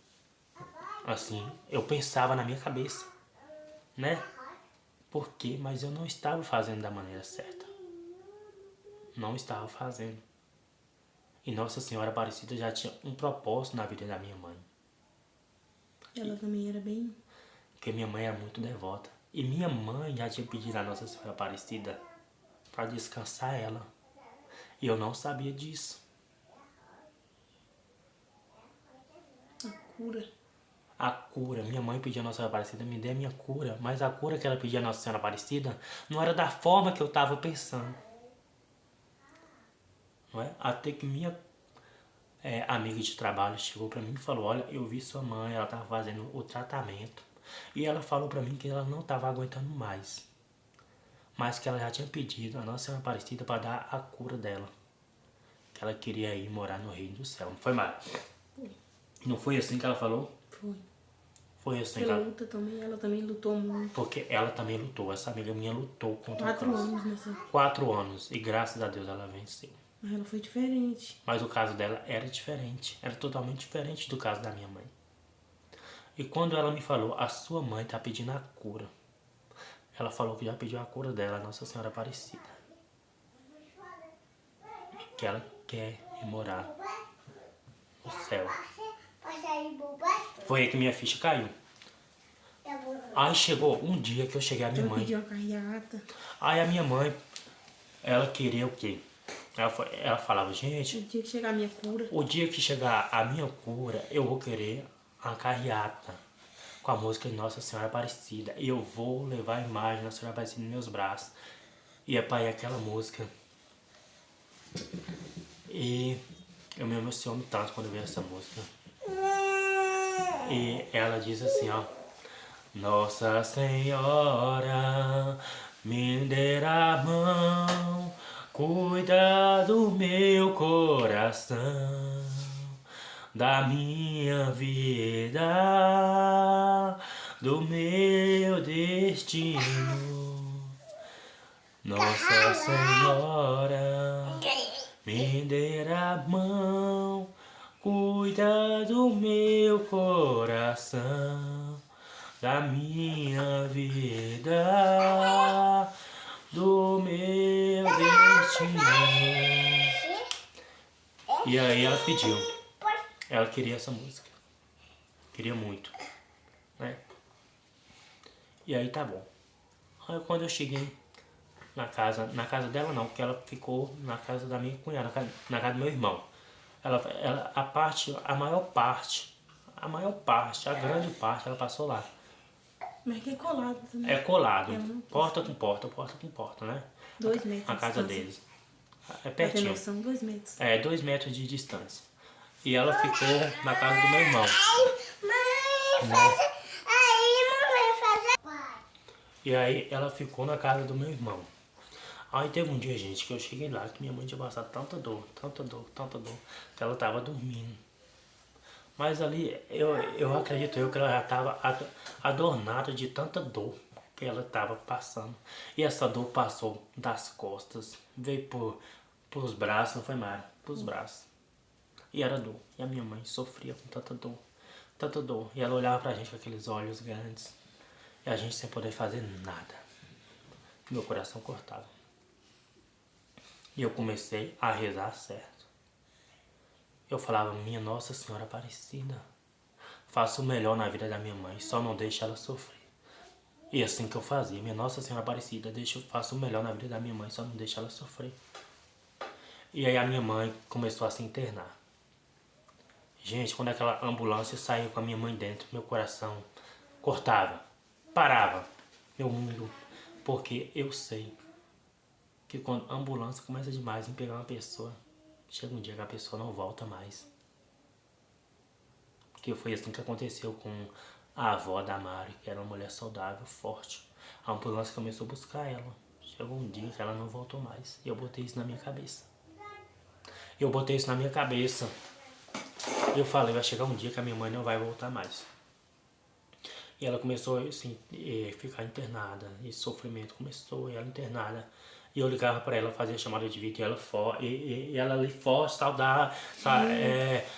Speaker 1: Assim, eu pensava na minha cabeça, né? Por quê? Mas eu não estava fazendo da maneira certa. Não estava fazendo. E Nossa Senhora Aparecida já tinha um propósito na vida da minha mãe.
Speaker 2: Ela também era bem...
Speaker 1: Porque minha mãe era muito devota. E minha mãe já tinha pedido a Nossa Senhora Aparecida para descansar ela. E eu não sabia disso.
Speaker 2: A cura.
Speaker 1: A cura. Minha mãe pedia a Nossa Senhora Aparecida, me dê a minha cura. Mas a cura que ela pedia a Nossa Senhora Aparecida não era da forma que eu estava pensando. Não é? Até que minha amiga de trabalho chegou pra mim e falou, olha, eu vi sua mãe, ela estava fazendo o tratamento. E ela falou pra mim que ela não estava aguentando mais. Mas que ela já tinha pedido a Nossa Senhora Aparecida para dar a cura dela. Que ela queria ir morar no Reino do Céu. Não foi, Mara? Não foi assim que ela falou?
Speaker 2: Foi.
Speaker 1: Foi assim
Speaker 2: Porque luta também, ela também lutou muito.
Speaker 1: Porque ela também lutou, essa amiga minha lutou contra o
Speaker 2: 4
Speaker 1: câncer.
Speaker 2: anos nessa.
Speaker 1: 4 anos, e graças a Deus ela venceu.
Speaker 2: Mas ela foi diferente.
Speaker 1: Mas o caso dela era diferente, era totalmente diferente do caso da minha mãe. E quando ela me falou, a sua mãe está pedindo a cura. Ela falou que já pediu a cura dela, a Nossa Senhora Aparecida. Que ela quer ir morar no céu. Foi aí que minha ficha caiu. Aí chegou um dia que eu cheguei à minha
Speaker 2: Ela
Speaker 1: mãe.
Speaker 2: pediu uma carreata.
Speaker 1: Aí a minha mãe, ela queria o quê? Ela falava, gente,
Speaker 2: O dia que chegar a minha cura.
Speaker 1: o dia que chegar a minha cura, eu vou querer uma carreata com a música de Nossa Senhora Aparecida. E eu vou levar a imagem da Nossa Senhora Aparecida nos meus braços. E é para ir aquela música. E eu me emociono tanto quando eu vejo essa música. E ela diz assim, ó. Nossa Senhora, me dê a mão, cuida do meu coração, da minha vida, do meu destino. Nossa Senhora, me dê a mão, cuida do meu coração, da minha vida, do meu destino. E aí ela pediu. Ela queria essa música. Queria muito, né? E aí tá bom. Aí quando eu cheguei na casa dela não, porque ela ficou na casa da minha cunhada, na casa do meu irmão. A maior parte, a grande parte, ela passou lá.
Speaker 2: Mas que é colado também.
Speaker 1: É colado, porta com porta, né?
Speaker 2: 2 metros
Speaker 1: A
Speaker 2: de
Speaker 1: casa
Speaker 2: distância.
Speaker 1: deles. É
Speaker 2: Pra ter
Speaker 1: pertinho.
Speaker 2: noção, 2 metros.
Speaker 1: É, 2 metros de distância. E ela ficou na casa do meu irmão. E aí ela ficou na casa do meu irmão. Aí teve um dia, gente, que eu cheguei lá, que minha mãe tinha passado tanta dor, que ela tava dormindo. Mas ali, eu acredito que ela já tava adornada de tanta dor que ela tava passando. E essa dor passou das costas, veio pros braços, não foi mais, pros braços. E era dor. E a minha mãe sofria com tanta dor, tanta dor. E ela olhava pra gente com aqueles olhos grandes. E a gente sem poder fazer nada. Meu coração cortava. E eu comecei a rezar certo. Eu falava, minha Nossa Senhora Aparecida, faça o melhor na vida da minha mãe, só não deixe ela sofrer. E assim que eu fazia, minha Nossa Senhora Aparecida, faça o melhor na vida da minha mãe, só não deixe ela sofrer. E aí a minha mãe começou a se internar. Gente, quando aquela ambulância saiu com a minha mãe dentro, meu coração cortava, parava, meu mundo, porque eu sei que quando a ambulância começa demais em pegar uma pessoa, chega um dia que a pessoa não volta mais. Porque foi assim que aconteceu com a avó da Mari, que era uma mulher saudável, forte. A ambulância começou a buscar ela. Chegou um dia que ela não voltou mais. E eu botei isso na minha cabeça. E eu falei, vai chegar um dia que a minha mãe não vai voltar mais. E ela começou assim, a ficar internada. E sofrimento começou, e ela internada. E eu ligava para ela, fazia chamada de vídeo, e ela ali forte, saudável,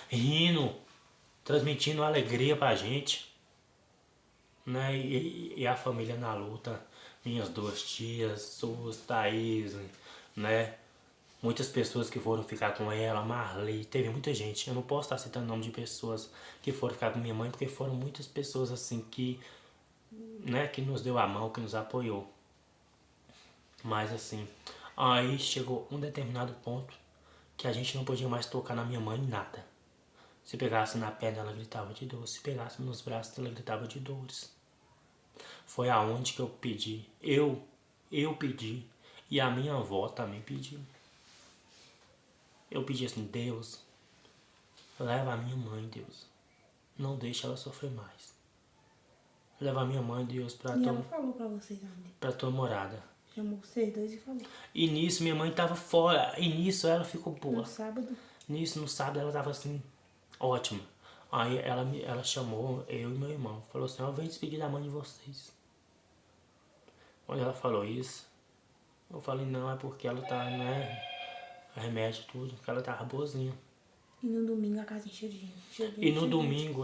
Speaker 1: rindo, transmitindo alegria pra gente. Né? E a família na luta, minhas 2 tias, Sus, Thaís, né? Muitas pessoas que foram ficar com ela, Marley, teve muita gente. Eu não posso estar citando o nome de pessoas que foram ficar com minha mãe, porque foram muitas pessoas assim que, né, que nos deu a mão, que nos apoiou. Mas assim, Aí chegou um determinado ponto que a gente não podia mais tocar na minha mãe nada. Se pegasse na perna, ela gritava de dor. Se pegasse nos braços, ela gritava de dores. Foi aonde que eu pedi. Eu pedi. E a minha avó também pediu. Eu pedi assim, Deus, leva a minha mãe, Deus. Não deixa ela sofrer mais. Leva a minha mãe, Deus,
Speaker 2: E ela falou pra vocês onde?
Speaker 1: pra tua morada.
Speaker 2: Chamou vocês dois e falou.
Speaker 1: E nisso minha mãe tava fora. E nisso ela ficou boa.
Speaker 2: No sábado?
Speaker 1: Nisso, no sábado, ela tava assim, ótima. Aí ela chamou eu e meu irmão. Falou assim, eu venho despedir da mãe de vocês. Quando ela falou isso, eu falei, não, é porque ela tá, né, remédio e tudo, que ela tava boazinha.
Speaker 2: E no domingo a casa encheu de gente.
Speaker 1: E no domingo,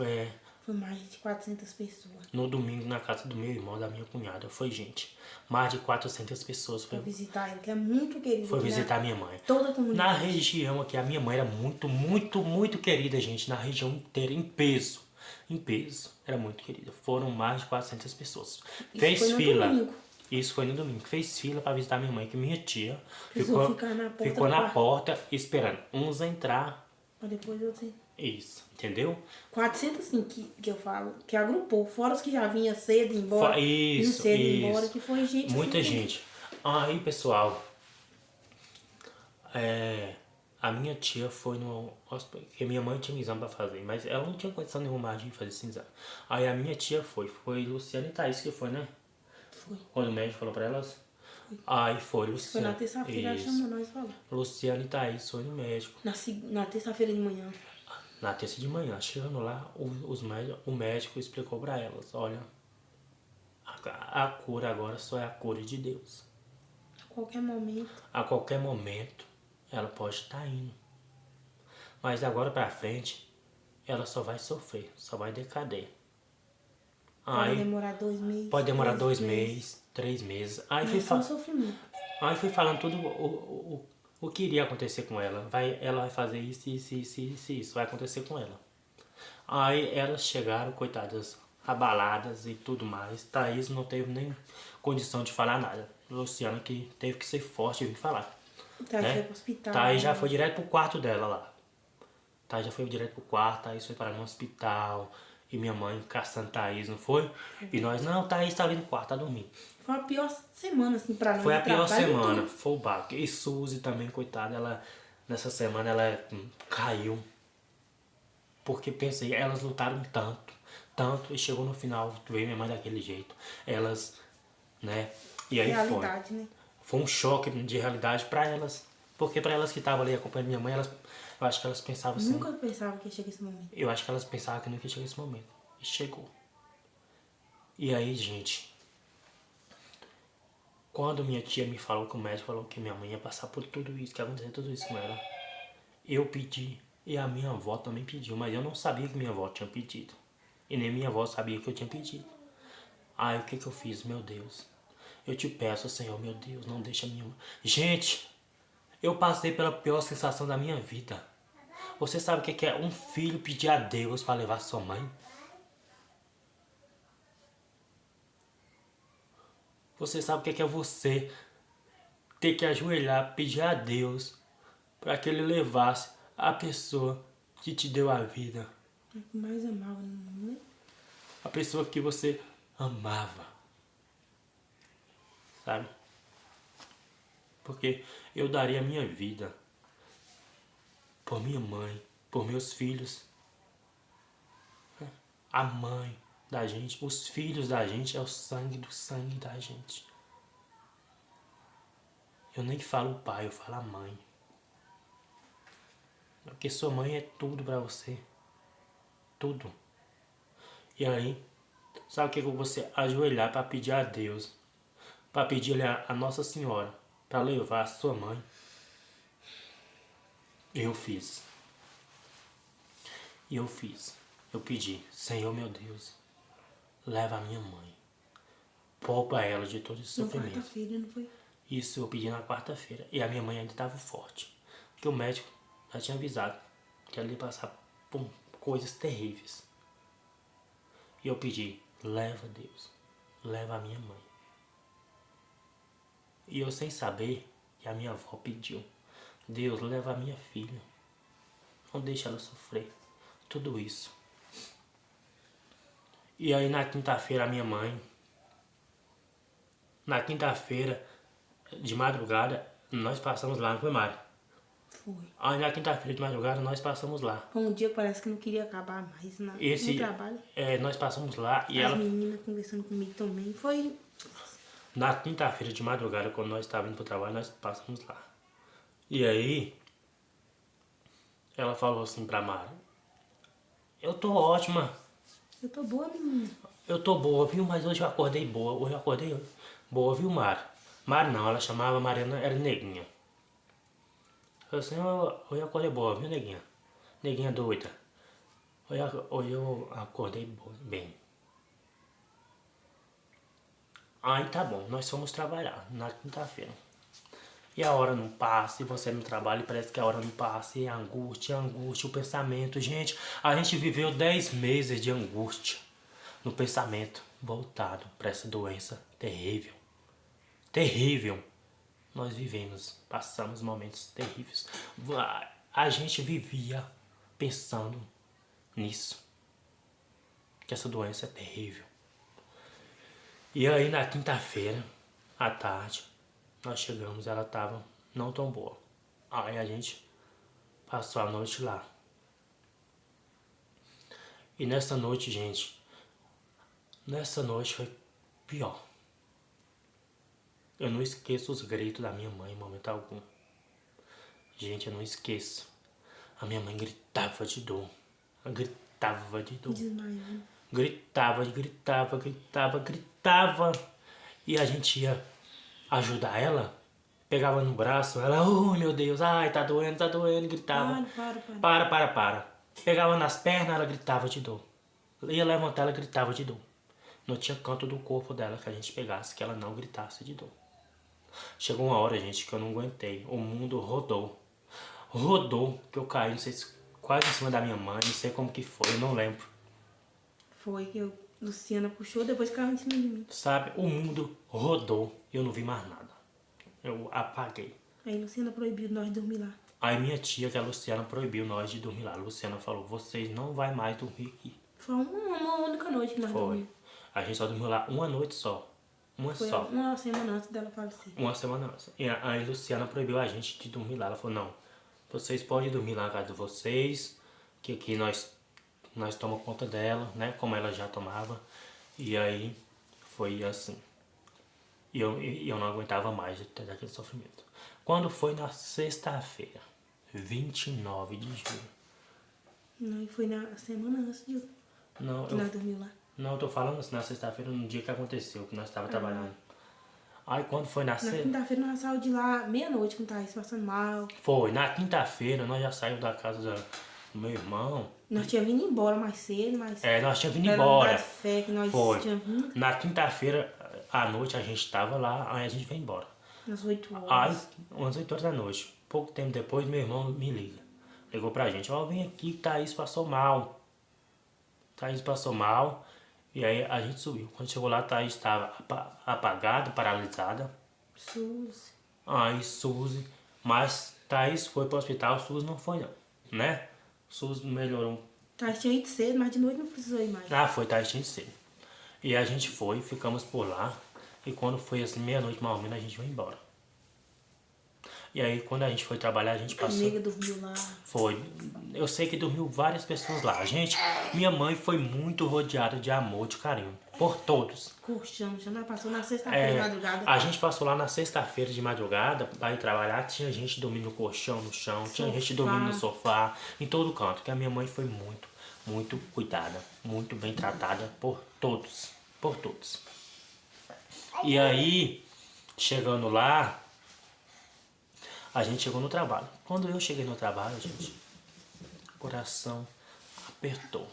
Speaker 2: Foi mais de 400 pessoas.
Speaker 1: no domingo, na casa do meu irmão, da minha cunhada, foi gente. Mais de 400 pessoas.
Speaker 2: Pra visitar ele, que é muito querido.
Speaker 1: Foi visitar minha mãe.
Speaker 2: Toda a comunidade.
Speaker 1: Na região aqui, a minha mãe era muito, muito, muito querida, gente. Na região inteira, em peso. Em peso. Era muito querida. Foram mais de 400 pessoas. Fez fila.
Speaker 2: Domingo.
Speaker 1: Isso foi no domingo. Fez fila pra visitar minha mãe, que minha tia
Speaker 2: ficou
Speaker 1: na porta esperando. Uns entrar.
Speaker 2: Pra depois eu ter.
Speaker 1: Isso, entendeu?
Speaker 2: 400 assim que eu falo, que agrupou. Fora os que já vinha cedo embora.
Speaker 1: Isso,
Speaker 2: cedo
Speaker 1: isso.
Speaker 2: embora, que foi gente.
Speaker 1: Muita
Speaker 2: assim,
Speaker 1: gente. Aí, pessoal, a minha tia foi no hospital, porque minha mãe tinha um exame pra fazer, mas ela não tinha condição nenhuma mais de fazer esse exame. Aí a minha tia foi Luciana e Thaís que foi, né?
Speaker 2: Foi.
Speaker 1: Quando o médico falou pra elas. Aí foi Luciana.
Speaker 2: Foi na terça-feira, ela chamou nós e falou.
Speaker 1: Luciana e Thaís foi no médico.
Speaker 2: Na terça-feira de manhã.
Speaker 1: Na terça de manhã, chegando lá, o médico explicou pra elas, olha, a cura agora só é a cura de Deus.
Speaker 2: A qualquer momento.
Speaker 1: A qualquer momento, ela pode estar indo. Mas agora pra frente, ela só vai sofrer, só vai decader.
Speaker 2: Pode demorar 2 meses.
Speaker 1: Pode demorar 2 meses, 3 meses. Aí fui falando tudo o que iria acontecer com ela. Ela vai fazer isso, vai acontecer com ela. Aí elas chegaram, coitadas, abaladas e tudo mais. Thaís não teve nem condição de falar nada. Luciana que teve que ser forte e vir falar.
Speaker 2: Thaís foi pro hospital.
Speaker 1: Thaís já foi direto pro quarto dela lá. Thaís já foi direto pro quarto, Thaís foi parar no hospital. E minha mãe caçando Thaís, não foi? E nós, não, Thaís tá ali no quarto, tá dormindo.
Speaker 2: Foi a pior semana, assim, pra nós.
Speaker 1: Foi a pior semana, foi o baque. E Suzy também, coitada, ela, nessa semana ela caiu. Porque pensei, elas lutaram tanto, e chegou no final, veio minha mãe daquele jeito. Elas, né, e aí
Speaker 2: realidade,
Speaker 1: foi.
Speaker 2: Né?
Speaker 1: Foi um choque de realidade pra elas. Porque pra elas que estavam ali acompanhando minha mãe, eu acho que elas pensavam assim.
Speaker 2: Nunca pensava que ia chegar esse momento.
Speaker 1: Eu acho que elas pensavam que nunca ia chegar esse momento. E chegou. E aí, gente, quando minha tia me falou que o médico falou que minha mãe ia passar por tudo isso, que ia acontecer tudo isso com ela, eu pedi. E a minha avó também pediu, mas eu não sabia que minha avó tinha pedido. E nem minha avó sabia que eu tinha pedido. Aí o que eu fiz? Meu Deus. Eu te peço, Senhor, meu Deus, não deixa minha mãe. Gente, eu passei pela pior sensação da minha vida. Você sabe o que é um filho pedir a Deus para levar sua mãe? Você sabe o que é você ter que ajoelhar, pedir a Deus para que Ele levasse a pessoa que te deu a vida.
Speaker 2: É o que mais amava no mundo, né?
Speaker 1: A pessoa que você amava. Sabe? Porque eu daria a minha vida por minha mãe, por meus filhos. A mãe da gente, os filhos da gente é o sangue do sangue da gente. Eu nem falo o pai, eu falo a mãe. Porque sua mãe é tudo pra você. Tudo. E aí, sabe o que você ajoelhar para pedir a Deus? Para pedir a Nossa Senhora para levar a sua mãe? Eu fiz. E eu fiz. Eu pedi, Senhor meu Deus, leva a minha mãe. Poupa ela de todo esse sofrimento.
Speaker 2: Na quarta-feira, não foi?
Speaker 1: Isso eu pedi na quarta-feira. E a minha mãe ainda estava forte. Porque o médico já tinha avisado que ela ia passar por coisas terríveis. E eu pedi, leva Deus, leva a minha mãe. E eu sem saber E a minha avó pediu: Deus, leva a minha filha. Não deixa ela sofrer. Tudo isso. E aí na quinta-feira a minha mãe, na quinta-feira, de madrugada, nós passamos lá, não foi, Mari?
Speaker 2: Foi.
Speaker 1: Aí na quinta-feira de madrugada nós passamos lá.
Speaker 2: Foi um dia que parece que não queria acabar mais no trabalho.
Speaker 1: Nós passamos lá e
Speaker 2: As meninas conversando comigo também. Foi...
Speaker 1: Na quinta-feira de madrugada, quando nós estávamos indo pro trabalho, nós passamos lá. E aí, ela falou assim pra Mari: eu tô ótima.
Speaker 2: Eu tô boa, menina.
Speaker 1: Eu tô boa, viu? Mas hoje eu acordei boa. Hoje eu acordei boa, viu, Mari? Mari não, ela chamava Mariana, era Neguinha. Eu assim, hoje eu acordei boa, viu, Neguinha? Neguinha doida. Hoje eu acordei boa, bem. Aí tá bom, nós fomos trabalhar na quinta-feira. E a hora não passa, e você não trabalha, e parece que a hora não passa, e a angústia, o pensamento. Gente, a gente viveu 10 meses de angústia no pensamento, voltado para essa doença terrível. Terrível. Nós vivemos, passamos momentos terríveis. A gente vivia pensando nisso, que essa doença é terrível. E aí na quinta-feira, à tarde, nós chegamos, ela tava não tão boa. Aí a gente passou a noite lá. E nessa noite, gente, foi pior. Eu não esqueço os gritos da minha mãe em momento algum. Gente, eu não esqueço. A minha mãe gritava de dor. Ela gritava de dor.
Speaker 2: Desmaiando.
Speaker 1: Gritava. E a gente ia ajudar ela. Pegava no braço, ela, oh meu Deus, ai, tá doendo, gritava. Para. Pegava nas pernas, ela gritava de dor. Ia levantar, ela gritava de dor. Não tinha canto do corpo dela que a gente pegasse, que ela não gritasse de dor. Chegou uma hora, gente, que eu não aguentei. O mundo rodou. Que eu caí, não sei se quase em cima da minha mãe, não sei como que foi, eu não lembro.
Speaker 2: Foi que Luciana puxou, depois caiu em cima de mim.
Speaker 1: Sabe, o mundo rodou e eu não vi mais nada. Eu apaguei.
Speaker 2: Aí Luciana proibiu nós de dormir lá.
Speaker 1: Aí minha tia, que a Luciana, proibiu nós de dormir lá. A Luciana falou: vocês não vão mais dormir aqui.
Speaker 2: Foi uma única noite que nós dormimos.
Speaker 1: A gente só dormiu lá uma noite só.
Speaker 2: Foi uma semana antes dela falecer.
Speaker 1: Uma semana antes. E a Luciana proibiu a gente de dormir lá. Ela falou: não, vocês podem dormir lá na casa de vocês, que aqui nós tomamos conta dela, né? Como ela já tomava. E aí foi assim. E eu não aguentava mais daquele sofrimento. Quando foi na sexta-feira, 29 de julho.
Speaker 2: Não, e foi na semana antes de nós dormimos lá.
Speaker 1: Não, eu tô falando assim, na sexta-feira, no dia que aconteceu, que nós estávamos trabalhando. Aí quando foi na sexta...
Speaker 2: Na quinta-feira nós saímos de lá meia-noite com o Thaís passando mal.
Speaker 1: Foi, na quinta-feira nós já saímos da casa do meu irmão.
Speaker 2: Nós tínhamos vindo embora mais cedo, mas...
Speaker 1: nós tínhamos vindo embora.
Speaker 2: Fé que nós
Speaker 1: foi.
Speaker 2: Tínhamos vindo.
Speaker 1: Na quinta-feira, à noite, a gente tava lá, aí a gente veio embora.
Speaker 2: Às 8 horas.
Speaker 1: Aí, umas 8 horas da noite. Pouco tempo depois, meu irmão me liga. Ligou pra gente: ó, vem aqui que Thaís passou mal. E aí a gente subiu. Quando chegou lá, a Thaís estava apagada, paralisada.
Speaker 2: Suzy.
Speaker 1: Aí Suzy. Mas Thaís foi pro hospital, Suzy não foi não, né? Suzy melhorou.
Speaker 2: Thaís tinha ido cedo, mas de noite não precisou ir mais.
Speaker 1: Thaís tinha ido cedo. E a gente foi, ficamos por lá. E quando foi assim, meia-noite mais ou menos, a gente foi embora. E aí quando a gente foi trabalhar, a gente passou...
Speaker 2: A nega dormiu lá.
Speaker 1: Foi. Eu sei que dormiu várias pessoas lá. Gente, minha mãe foi muito rodeada de amor, de carinho. Por todos.
Speaker 2: Colchão, já nós passou na sexta-feira de madrugada.
Speaker 1: A gente passou lá na sexta-feira de madrugada para ir trabalhar. Tinha gente dormindo no colchão, no chão. Tinha gente dormindo no sofá. Em todo canto. Porque a minha mãe foi muito cuidada. Muito bem tratada por todos. Por todos. E aí, chegando lá... A gente chegou no trabalho. Quando eu cheguei no trabalho, gente, o coração apertou.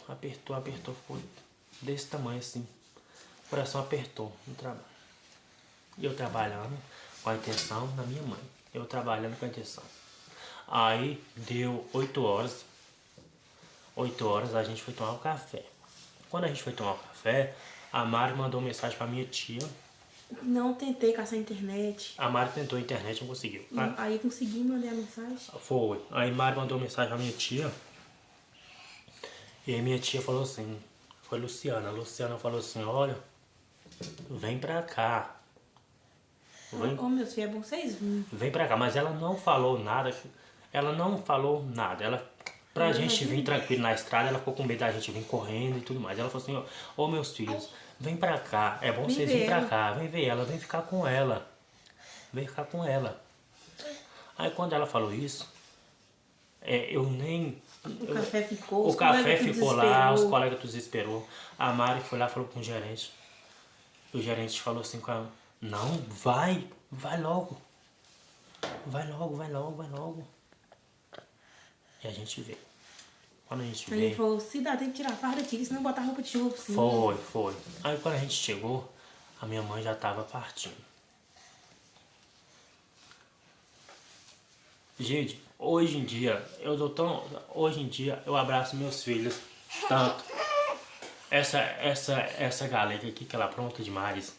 Speaker 1: Ficou desse tamanho assim. O coração apertou no trabalho. E eu trabalhando com a intenção da minha mãe. Eu trabalhando com a intenção. Aí deu 8 horas. 8 horas a gente foi tomar um café. Quando a gente foi tomar um café, a Mari mandou mensagem pra minha tia.
Speaker 2: Não, tentei caçar a internet.
Speaker 1: A Mari tentou a internet, não conseguiu.
Speaker 2: Aí eu consegui, mandei a mensagem.
Speaker 1: Foi. Aí Mari mandou mensagem pra minha tia. E aí minha tia falou assim, foi Luciana. A Luciana falou assim, olha, vem pra cá.
Speaker 2: Ô, meu filho, é bom vocês virem.
Speaker 1: Vem pra cá. Mas ela não falou nada. Ela não falou nada. Pra gente vir tranquilo na estrada, ela ficou com medo da gente vir correndo e tudo mais. Ela falou assim, ô meus filhos, vem pra cá. É bom vocês virem pra cá. Vem ver ela, vem ficar com ela. Vem ficar com ela. Aí quando ela falou isso, eu nem...
Speaker 2: O café ficou,
Speaker 1: o café ficou lá, os colegas todos esperou. A Mari foi lá e falou com o gerente. O gerente falou assim com ela, não, vai logo. Vai logo, vai logo, vai logo. E a gente veio. Quando a gente veio...
Speaker 2: Aí ele falou, se dá, tem que tirar a farda, tira, senão botar roupa de chuva por cima.
Speaker 1: Foi. Aí quando a gente chegou, a minha mãe já estava partindo. Gente, hoje em dia eu abraço meus filhos tanto. Essa galega aqui que ela apronta demais.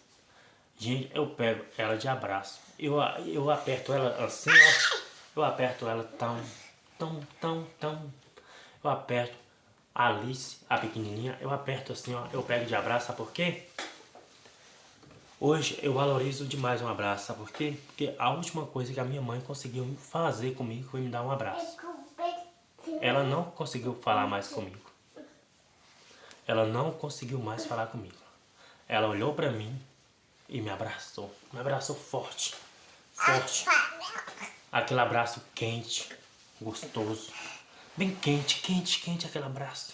Speaker 1: Gente, eu pego ela de abraço. Eu aperto ela assim, ó. Eu aperto ela tão. Eu aperto a Alice, a pequenininha, eu aperto assim, ó. Eu pego de abraço, sabe por quê? Hoje eu valorizo demais um abraço, sabe por quê? Porque a última coisa que a minha mãe conseguiu fazer comigo foi me dar um abraço. Ela não conseguiu falar mais comigo. Ela não conseguiu mais falar comigo. Ela olhou pra mim e me abraçou. Me abraçou forte. Forte. Aquele abraço quente, gostoso. Bem quente aquele abraço.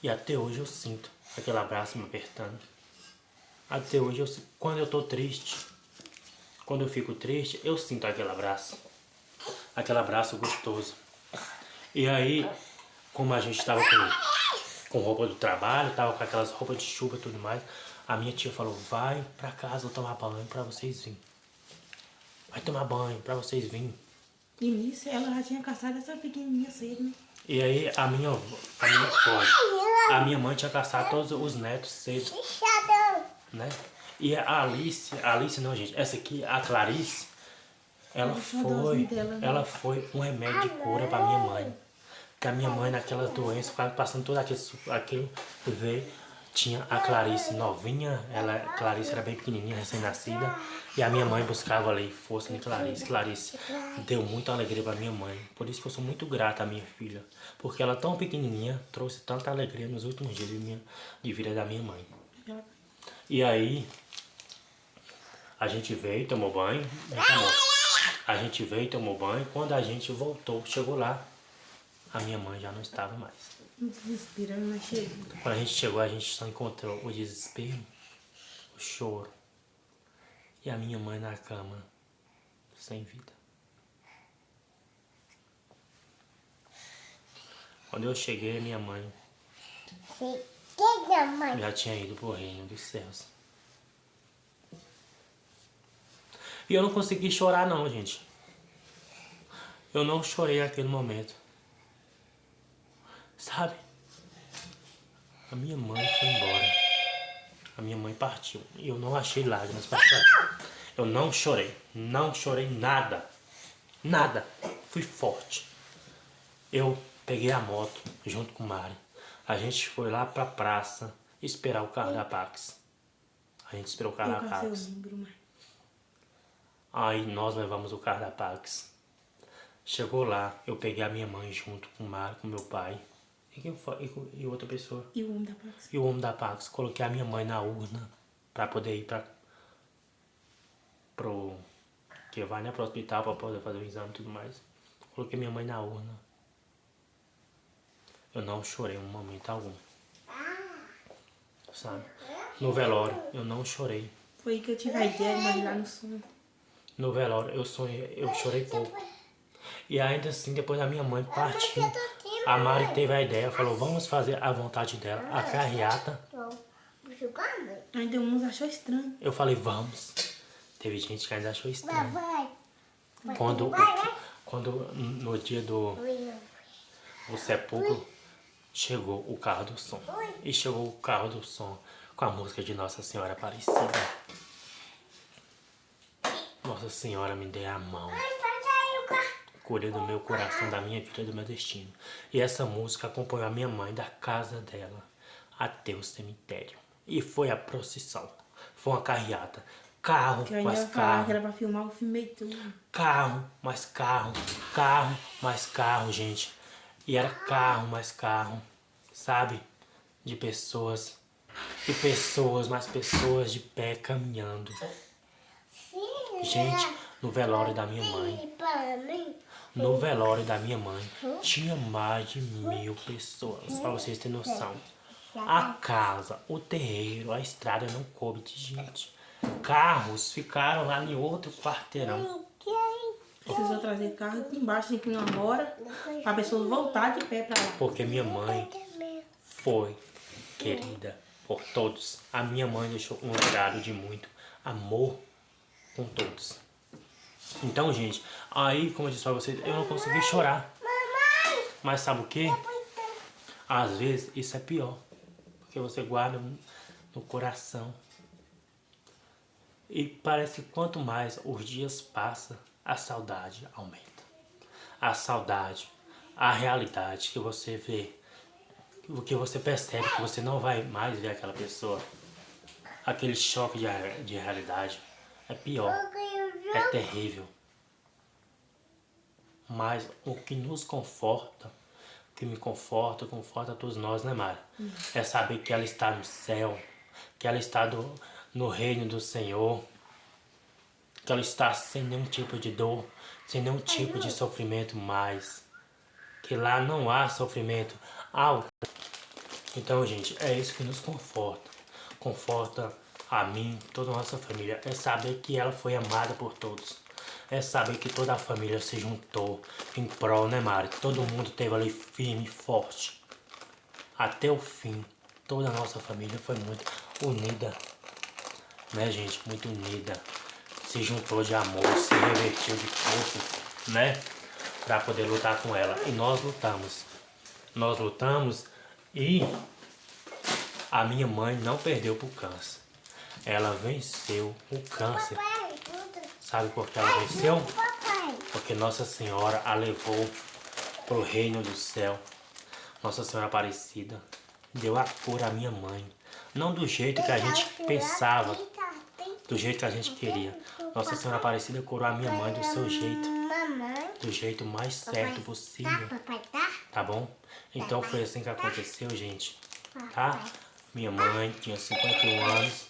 Speaker 1: E até hoje eu sinto aquele abraço me apertando. Até hoje, quando eu tô triste, quando eu fico triste, eu sinto aquele abraço. Aquele abraço gostoso. E aí, como a gente tava com roupa do trabalho, tava com aquelas roupas de chuva e tudo mais, a minha tia falou, vai pra casa tomar banho pra vocês virem. Vai tomar banho pra vocês virem.
Speaker 2: E nisso ela já tinha caçado essa pequenininha cedo, né?
Speaker 1: E aí a minha mãe tinha caçado todos os netos cedo. Né? E a Alice não, gente, essa aqui, a Clarice, ela foi um remédio de cura pra minha mãe. Porque a minha mãe, naquela doença, passando todo aquilo veio, tinha a Clarice novinha, Clarice era bem pequenininha, recém-nascida, e a minha mãe buscava ali força em Clarice. Clarice deu muita alegria pra minha mãe, por isso que eu sou muito grata à minha filha, porque ela tão pequenininha, trouxe tanta alegria nos últimos dias de vida da minha mãe. E aí, a gente veio, tomou banho, a gente veio e tomou banho, quando a gente voltou, chegou lá, a minha mãe já não estava mais.
Speaker 2: Desesperando, mas chegou.
Speaker 1: Quando a gente chegou, a gente só encontrou o desespero, o choro e a minha mãe na cama, sem vida. Quando eu cheguei, minha mãe já tinha ido pro reino dos céus. E eu não consegui chorar não, gente. Eu não chorei naquele momento. Sabe? A minha mãe foi embora. A minha mãe partiu. E eu não achei lágrimas para chorar. Eu não chorei. Não chorei nada. Nada. Fui forte. Eu peguei a moto junto com o Mari. A gente foi lá pra praça esperar o carro da Pax. A gente esperou o carro da Pax. Aí nós levamos o carro da Pax. Chegou lá, eu peguei a minha mãe junto com o Mari, com meu pai. E outra pessoa.
Speaker 2: E o homem da Pax.
Speaker 1: E o homem da Pax. Coloquei a minha mãe na urna pra poder ir pro hospital pra poder fazer o exame e tudo mais. Coloquei minha mãe na urna. Eu não chorei um momento algum. Sabe? No velório, eu não chorei.
Speaker 2: Foi aí que eu tive a ideia, mas lá no sonho.
Speaker 1: No velório, eu chorei pouco. E ainda assim, depois da minha mãe partir, a Mari teve a ideia, falou, vamos fazer a vontade dela, a carreata.
Speaker 2: Ainda uns achou estranho.
Speaker 1: Eu falei, vamos. Teve gente que ainda achou estranho. Quando no dia do sepulcro, chegou o carro do som. E chegou o carro do som com a música de Nossa Senhora Aparecida. Nossa Senhora me dê a mão, cuide do meu coração, da minha vida e do meu destino. E essa música acompanhou a minha mãe da casa dela até o cemitério. E foi a procissão. Foi uma carreata. Carro,
Speaker 2: Que ainda
Speaker 1: mais
Speaker 2: ia falar
Speaker 1: carro.
Speaker 2: que era pra filmar o filme e tudo.
Speaker 1: Carro, mais carro. Carro, mais carro, gente. E era carro, mais carro. Sabe? De pessoas. E pessoas, mais pessoas de pé caminhando. Gente, no velório da minha mãe. No velório da minha mãe tinha mais de 1000 pessoas, pra vocês terem noção. A casa, o terreiro, a estrada não coube de gente. Carros ficaram lá em outro quarteirão.
Speaker 2: Precisou trazer carro aqui embaixo, tem que ir uma hora, pra pessoa voltar de pé pra lá.
Speaker 1: Porque minha mãe foi querida por todos. A minha mãe deixou um legado de muito amor com todos. Então, gente, aí, como eu disse pra vocês, eu não consegui chorar. Mas sabe o que? Às vezes, isso é pior. Porque você guarda no coração. E parece que quanto mais os dias passam, a saudade aumenta. A saudade, a realidade que você vê, o que você percebe que você não vai mais ver aquela pessoa. Aquele choque de realidade é pior, é terrível. Mas o que nos conforta, o que me conforta, conforta a todos nós, né, Mari? É saber que ela está no céu, que ela está no reino do Senhor, que ela está sem nenhum tipo de dor, sem nenhum tipo de sofrimento mais. Que lá não há sofrimento algum. Então, gente, é isso que nos conforta. Conforta a mim, toda a nossa família. É saber que ela foi amada por todos. É saber que toda a família se juntou em prol, né, Mari? Todo mundo esteve ali firme e forte. Até o fim. Toda a nossa família foi muito unida. Né, gente? Muito unida. Se juntou de amor, se revertiu de forças, né? Pra poder lutar com ela. E nós lutamos. Nós lutamos e a minha mãe não perdeu pro câncer. Ela venceu o câncer. Sabe por que ela venceu? Porque Nossa Senhora a levou pro reino do céu. Nossa Senhora Aparecida deu a cura à minha mãe. Não do jeito que a gente pensava, do jeito que a gente queria. Nossa Senhora Aparecida curou a minha mãe do seu jeito. Do jeito mais certo possível. Tá bom? Então foi assim que aconteceu, gente. Tá? Minha mãe tinha 51 anos.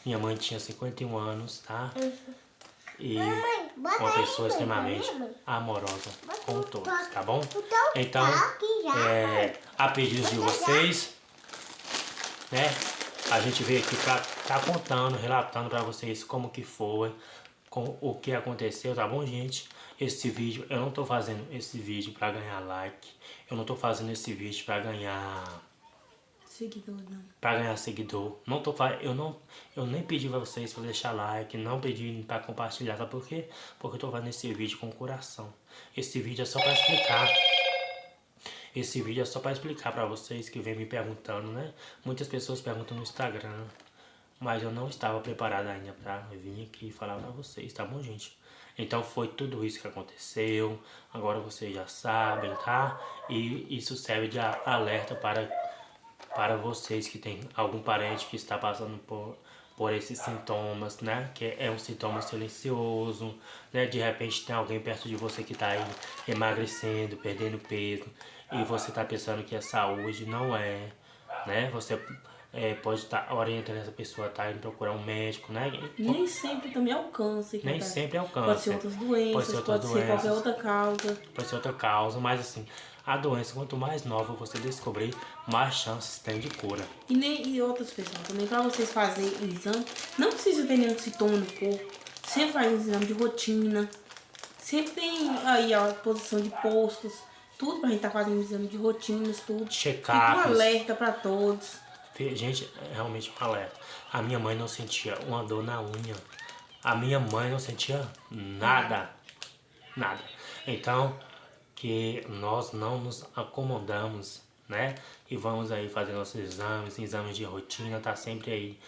Speaker 1: Minha mãe tinha 51 anos, tá? E uma pessoa extremamente amorosa com todos, tá bom? Então, a pedido de vocês, né? A gente veio aqui pra tá contando, relatando pra vocês como que foi, com o que aconteceu, tá bom, gente? Esse vídeo, eu não tô fazendo esse vídeo pra ganhar like. Eu não tô fazendo esse vídeo pra ganhar...
Speaker 2: Seguidor, não.
Speaker 1: Pra ganhar seguidor. Não tô fazendo... Eu nem pedi pra vocês pra deixar like, não pedi pra compartilhar, sabe por quê? Porque eu tô fazendo esse vídeo com o coração. Esse vídeo é só pra explicar. Esse vídeo é só pra explicar pra vocês que vem me perguntando, né? Muitas pessoas perguntam no Instagram, mas eu não estava preparado ainda pra vir aqui falar pra vocês, tá bom, gente? Então foi tudo isso que aconteceu, agora vocês já sabem, tá? E isso serve de alerta para vocês que tem algum parente que está passando por esses sintomas, né? Que é um sintoma silencioso, né? De repente tem alguém perto de você que está aí emagrecendo, perdendo peso, e você está pensando que é saúde, não é, né? Você pode estar orientando essa pessoa a indo procurar um médico, né?
Speaker 2: Nem sempre também é o câncer.
Speaker 1: Nem sempre é o câncer.
Speaker 2: Pode ser outras doenças, pode ser qualquer outra causa.
Speaker 1: Pode ser outra causa, mas assim, a doença, quanto mais nova você descobrir, mais chances tem de cura.
Speaker 2: E outras pessoas também, pra vocês fazerem o exame, não precisa ter nenhum sintoma no corpo. Sempre faz um exame de rotina. Sempre tem aí a posição de postos, tudo pra gente tá fazendo exame de rotinas, tudo.
Speaker 1: Check-ups.
Speaker 2: Fica um alerta pra todos.
Speaker 1: Gente, é realmente um alerta. A minha mãe não sentia uma dor na unha. A minha mãe não sentia nada. Nada. Então, que nós não nos acomodamos, né? E vamos aí fazer nossos exames de rotina, tá sempre aí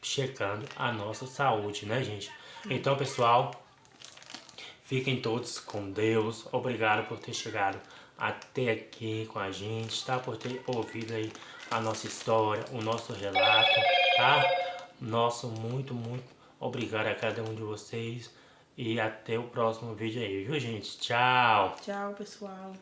Speaker 1: checando a nossa saúde, né, gente? Então, pessoal, fiquem todos com Deus. Obrigado por ter chegado até aqui com a gente, tá? Por ter ouvido aí a nossa história, o nosso relato, tá? Nosso muito obrigado a cada um de vocês. E até o próximo vídeo aí, viu, gente? Tchau!
Speaker 2: Tchau, pessoal.